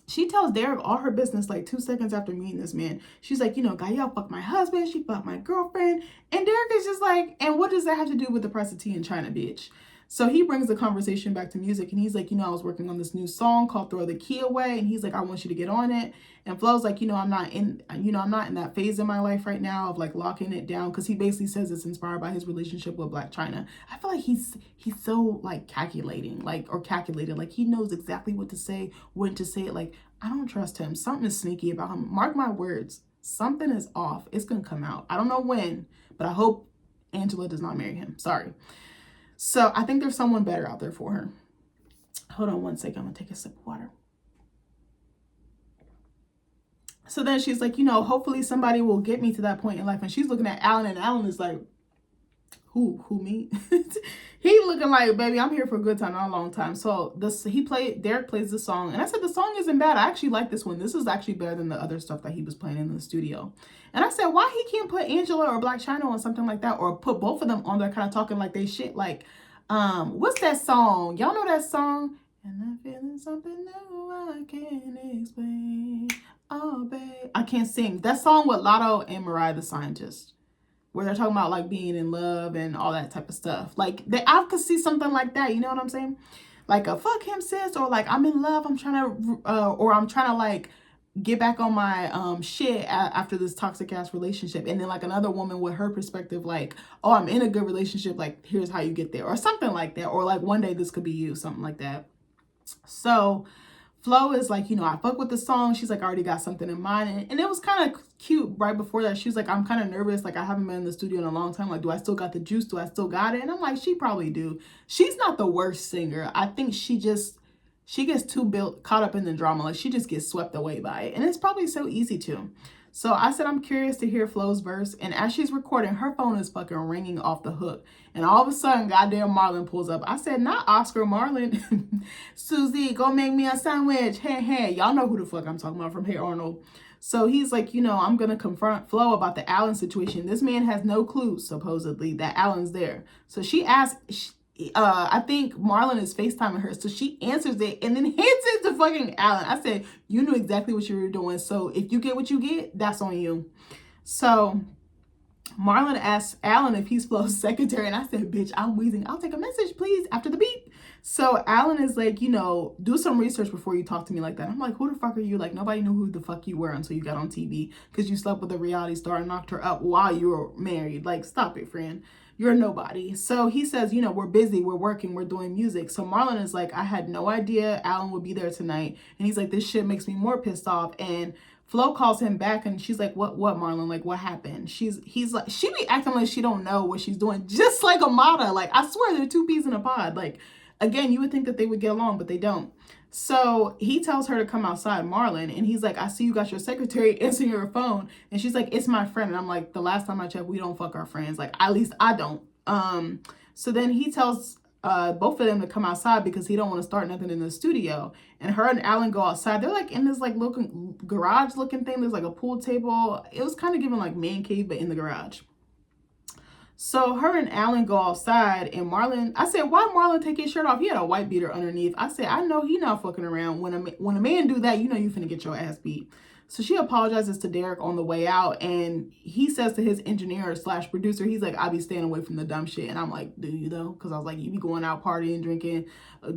she tells Derek all her business like 2 seconds after meeting this man. She's like, guy, y'all fucked my husband. She fucked my girlfriend. And Derek is just like, and what does that have to do with the price of tea in China, bitch? So he brings the conversation back to music, and he's like, I was working on this new song called Throw the Key Away. And he's like, I want you to get on it. And Flo's like, I'm not in that phase in my life right now of like locking it down. Cause he basically says it's inspired by his relationship with Blac Chyna. I feel like he's so like calculated. Like he knows exactly what to say, when to say it. Like, I don't trust him. Something is sneaky about him. Mark my words. Something is off. It's going to come out. I don't know when, but I hope Angela does not marry him. Sorry. So I think there's someone better out there for her. Hold on one second. I'm going to take a sip of water. So then she's like, hopefully somebody will get me to that point in life. And she's looking at Alan, and Alan is like, who me? He looking like, baby, I'm here for a good time, not a long time. So Derek plays the song. And I said, the song isn't bad. I actually like this one. This is actually better than the other stuff that he was playing in the studio. And I said, why he can't put Angela or Blac Chyna on something like that, or put both of them on there kind of talking like they shit. Like, what's that song? Y'all know that song? And I'm feeling something new I can't explain. Oh, babe. I can't sing. That song with Lotto and Mariah the Scientist, where they're talking about like being in love and all that type of stuff. Like, I could see something like that. You know what I'm saying? Like a fuck him sis, or like I'm in love. I'm trying to like get back on my shit after this toxic ass relationship. And then like another woman with her perspective, like, oh, I'm in a good relationship. Like, here's how you get there, or something like that. Or like one day this could be you, something like that. So Flo is like, I fuck with the song. She's like, I already got something in mind. And it was kind of cute right before that. She was like, I'm kind of nervous. Like, I haven't been in the studio in a long time. Like, do I still got the juice? Do I still got it? And I'm like, she probably do. She's not the worst singer. I think she gets too caught up in the drama. Like, she just gets swept away by it. And it's probably so easy to. So I said, I'm curious to hear Flo's verse. And as she's recording, her phone is fucking ringing off the hook. And all of a sudden, goddamn Marlon pulls up. I said, not Oscar, Marlon. Susie, go make me a sandwich. Hey. Y'all know who the fuck I'm talking about from Hey Arnold. So he's like, I'm going to confront Flo about the Alan situation. This man has no clue, supposedly, that Alan's there. So she asked, I think Marlon is FaceTiming her. So she answers it and then hands it to fucking Alan. I said, you knew exactly what you were doing. So if you get what you get, that's on you. So Marlon asked Alan if he's Flo's secretary. And I said, bitch, I'm wheezing. I'll take a message, please, after the beep. So Alan is like, do some research before you talk to me like that. I'm like, who the fuck are you? Like, nobody knew who the fuck you were until you got on TV because you slept with a reality star and knocked her up while you were married. Like, stop it, friend. You're nobody. So he says, we're busy, we're working, we're doing music. So Marlon is like, I had no idea Alan would be there tonight. And he's like, this shit makes me more pissed off. And Flo calls him back and she's like, what Marlon? Like, what happened? He's like, she be acting like she don't know what she's doing, just like Amada. Like, I swear they're two peas in a pod. Like, again, you would think that they would get along, but they don't. So he tells her to come outside, Marlon, and he's like, I see you got your secretary answering your phone. And she's like, it's my friend. And I'm like, the last time I checked, we don't fuck our friends. Like, at least I don't. So then he tells both of them to come outside because he don't want to start nothing in the studio. And her and Alan go outside. They're like in this like looking garage looking thing. There's like a pool table. It was kind of giving like man cave, but in the garage. So her and Alan go outside, and Marlon, I said, why Marlon take his shirt off? He had a white beater underneath. I said, I know he not fucking around. When a man do that, you finna get your ass beat. So she apologizes to Derek on the way out, and he says to his engineer / producer, he's like, I be staying away from the dumb shit. And I'm like, do you though? Because I was like, you be going out partying, drinking,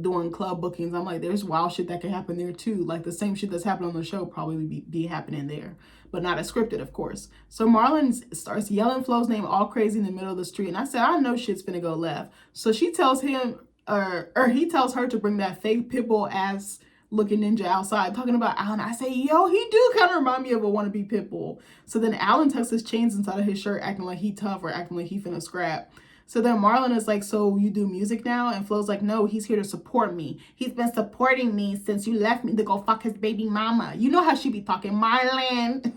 doing club bookings. I'm like, there's wild shit that can happen there too. Like the same shit that's happening on the show probably be happening there, but not as scripted, of course. So Marlon starts yelling Flo's name all crazy in the middle of the street. And I said, I know shit's finna go left. So she tells him, or he tells her to bring that fake pitbull ass looking ninja outside talking about Alan. I say, yo, he do kind of remind me of a wannabe pitbull. So then Alan tucks his chains inside of his shirt acting like he tough or acting like he finna scrap. So then Marlon is like, so you do music now? And Flo's like, no, he's here to support me. He's been supporting me since you left me to go fuck his baby mama. You know how she be talking, Marlon.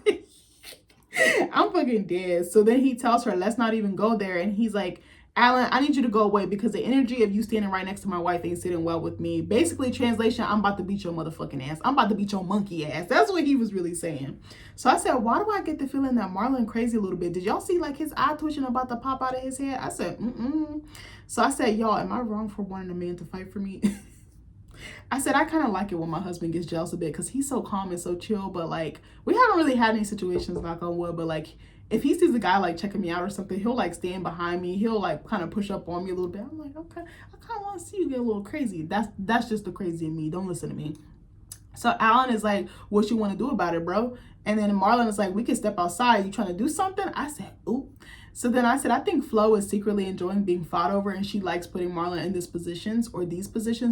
I'm fucking dead. So then he tells her, let's not even go there. And he's like, Alan, I need you to go away because the energy of you standing right next to my wife ain't sitting well with me. Basically, translation, I'm about to beat your motherfucking ass. I'm about to beat your monkey ass. That's what he was really saying. So I said, why do I get the feeling that Marlon crazy a little bit? Did y'all see like his eye twitching about to pop out of his head? I said, So I said, y'all, am I wrong for wanting a man to fight for me? I said, I kind of like it when my husband gets jealous a bit because he's so calm and so chill. But like, we haven't really had any situations, knock on wood, but like, if he sees a guy like checking me out or something, he'll like stand behind me. He'll like kind of push up on me a little bit. I'm like, okay, I kind of want to see you get a little crazy. That's just the crazy in me. Don't listen to me. So Alan is like, what you want to do about it, bro? And then Marlon is like, we can step outside. You trying to do something? I said, oop. So then I said, I think Flo is secretly enjoying being fought over, and she likes putting Marlon in these positions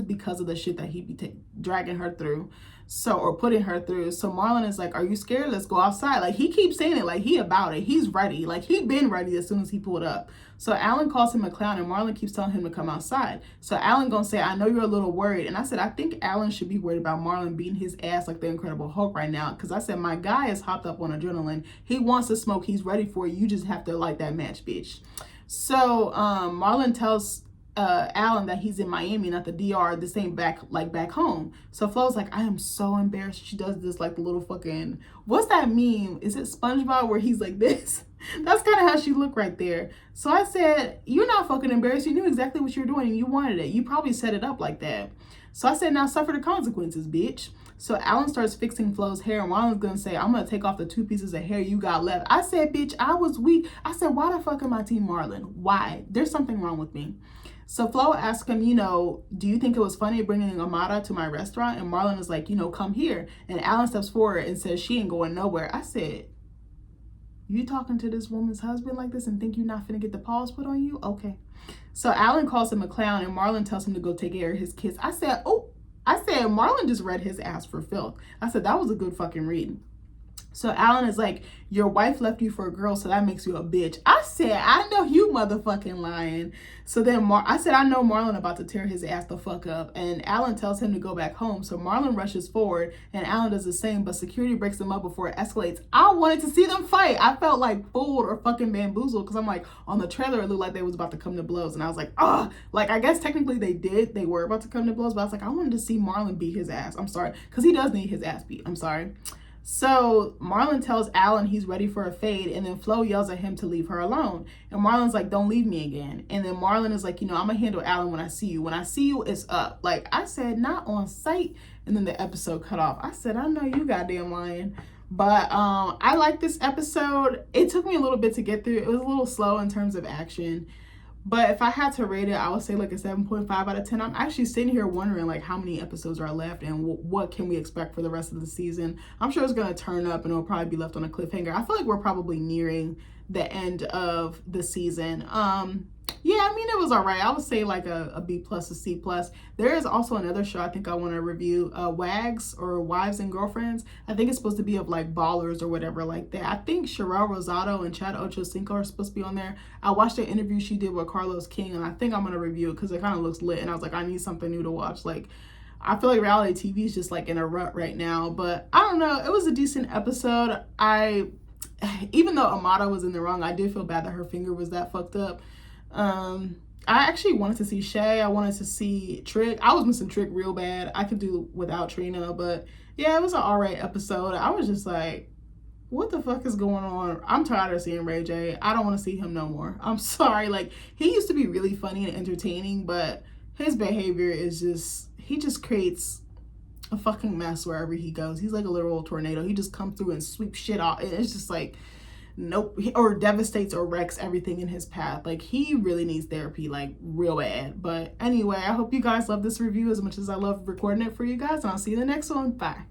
because of the shit that he be dragging her through. So, or putting her through. So Marlon is like, are you scared? Let's go outside. Like, he keeps saying it like he about it. He's ready. Like, he been ready as soon as he pulled up. So Alan calls him a clown, and Marlon keeps telling him to come outside. So Alan gonna say, I know you're a little worried. And I said, I think Alan should be worried about Marlon beating his ass like the Incredible Hulk right now. Because I said, my guy is hopped up on adrenaline. He wants to smoke. He's ready for it. You just have to light that match, bitch. So Marlon tells Alan that he's in Miami, not the DR. This ain't back home. So Flo's like, I am so embarrassed. She does this like the little fucking, what's that meme? Is it SpongeBob where he's like this? That's kind of how she looked right there. So I said, you're not fucking embarrassed. You knew exactly what you were doing and you wanted it. You probably set it up like that. So I said, now suffer the consequences, bitch. So Alan starts fixing Flo's hair, and Marlon's gonna say, I'm gonna take off the 2 pieces of hair you got left. I said, bitch, I was weak. I said, why the fuck am I Team Marlon? Why? There's something wrong with me. So Flo asked him, do you think it was funny bringing Amara to my restaurant? And Marlon is like, come here. And Alan steps forward and says, she ain't going nowhere. I said, you talking to this woman's husband like this and think you're not finna get the paws put on you? Okay. So Alan calls him a clown, and Marlon tells him to go take care of his kids. I said, Marlon just read his ass for filth. I said, that was a good fucking read. So Alan is like, your wife left you for a girl, so that makes you a bitch. I said, I know you motherfucking lying. So then I said, I know Marlon about to tear his ass the fuck up. And Alan tells him to go back home. So Marlon rushes forward, and Alan does the same, but security breaks them up before it escalates. I wanted to see them fight. I felt like fooled or fucking bamboozled, because I'm like, on the trailer, it looked like they was about to come to blows. And I was like, like, I guess technically they were about to come to blows, but I was like, I wanted to see Marlon beat his ass. I'm sorry, because he does need his ass beat. I'm sorry. So Marlon tells Alan he's ready for a fade, and then Flo yells at him to leave her alone. And Marlon's like, don't leave me again. And then Marlon is like, I'm going to handle Alan when I see you. When I see you, it's up. Like I said, not on sight. And then the episode cut off. I said, I know you goddamn lying. But I like this episode. It took me a little bit to get through. It was a little slow in terms of action. But if I had to rate it, I would say like a 7.5 out of 10. I'm actually sitting here wondering like how many episodes are left and what can we expect for the rest of the season. I'm sure it's going to turn up and it'll probably be left on a cliffhanger. I feel like we're probably nearing the end of the season. Yeah, I mean, it was all right. I would say like a B plus, a C plus. There is also another show I think I want to review, Wags or Wives and Girlfriends. I think it's supposed to be of like ballers or whatever like that. I think Sherelle Rosado and Chad Ochocinco are supposed to be on there. I watched the interview she did with Carlos King, and I think I'm going to review it because it kind of looks lit. And I was like, I need something new to watch. Like, I feel like reality TV is just like in a rut right now. But I don't know. It was a decent episode. Even though Amada was in the wrong, I did feel bad that her finger was that fucked up. I actually wanted to see Shay. I wanted to see Trick. I was missing Trick real bad. I could do without Trina, but yeah, it was an alright episode. I was just like, what the fuck is going on? I'm tired of seeing Ray J. I don't want to see him no more. I'm sorry. Like, he used to be really funny and entertaining, but his behavior is just, he just creates a fucking mess wherever he goes. He's like a literal tornado. He just comes through and sweeps shit off. And it's just like, nope, or devastates or wrecks everything in his path. Like, he really needs therapy, like real bad. But anyway, I hope you guys love this review as much as I love recording it for you guys, and I'll see you in the next one. Bye.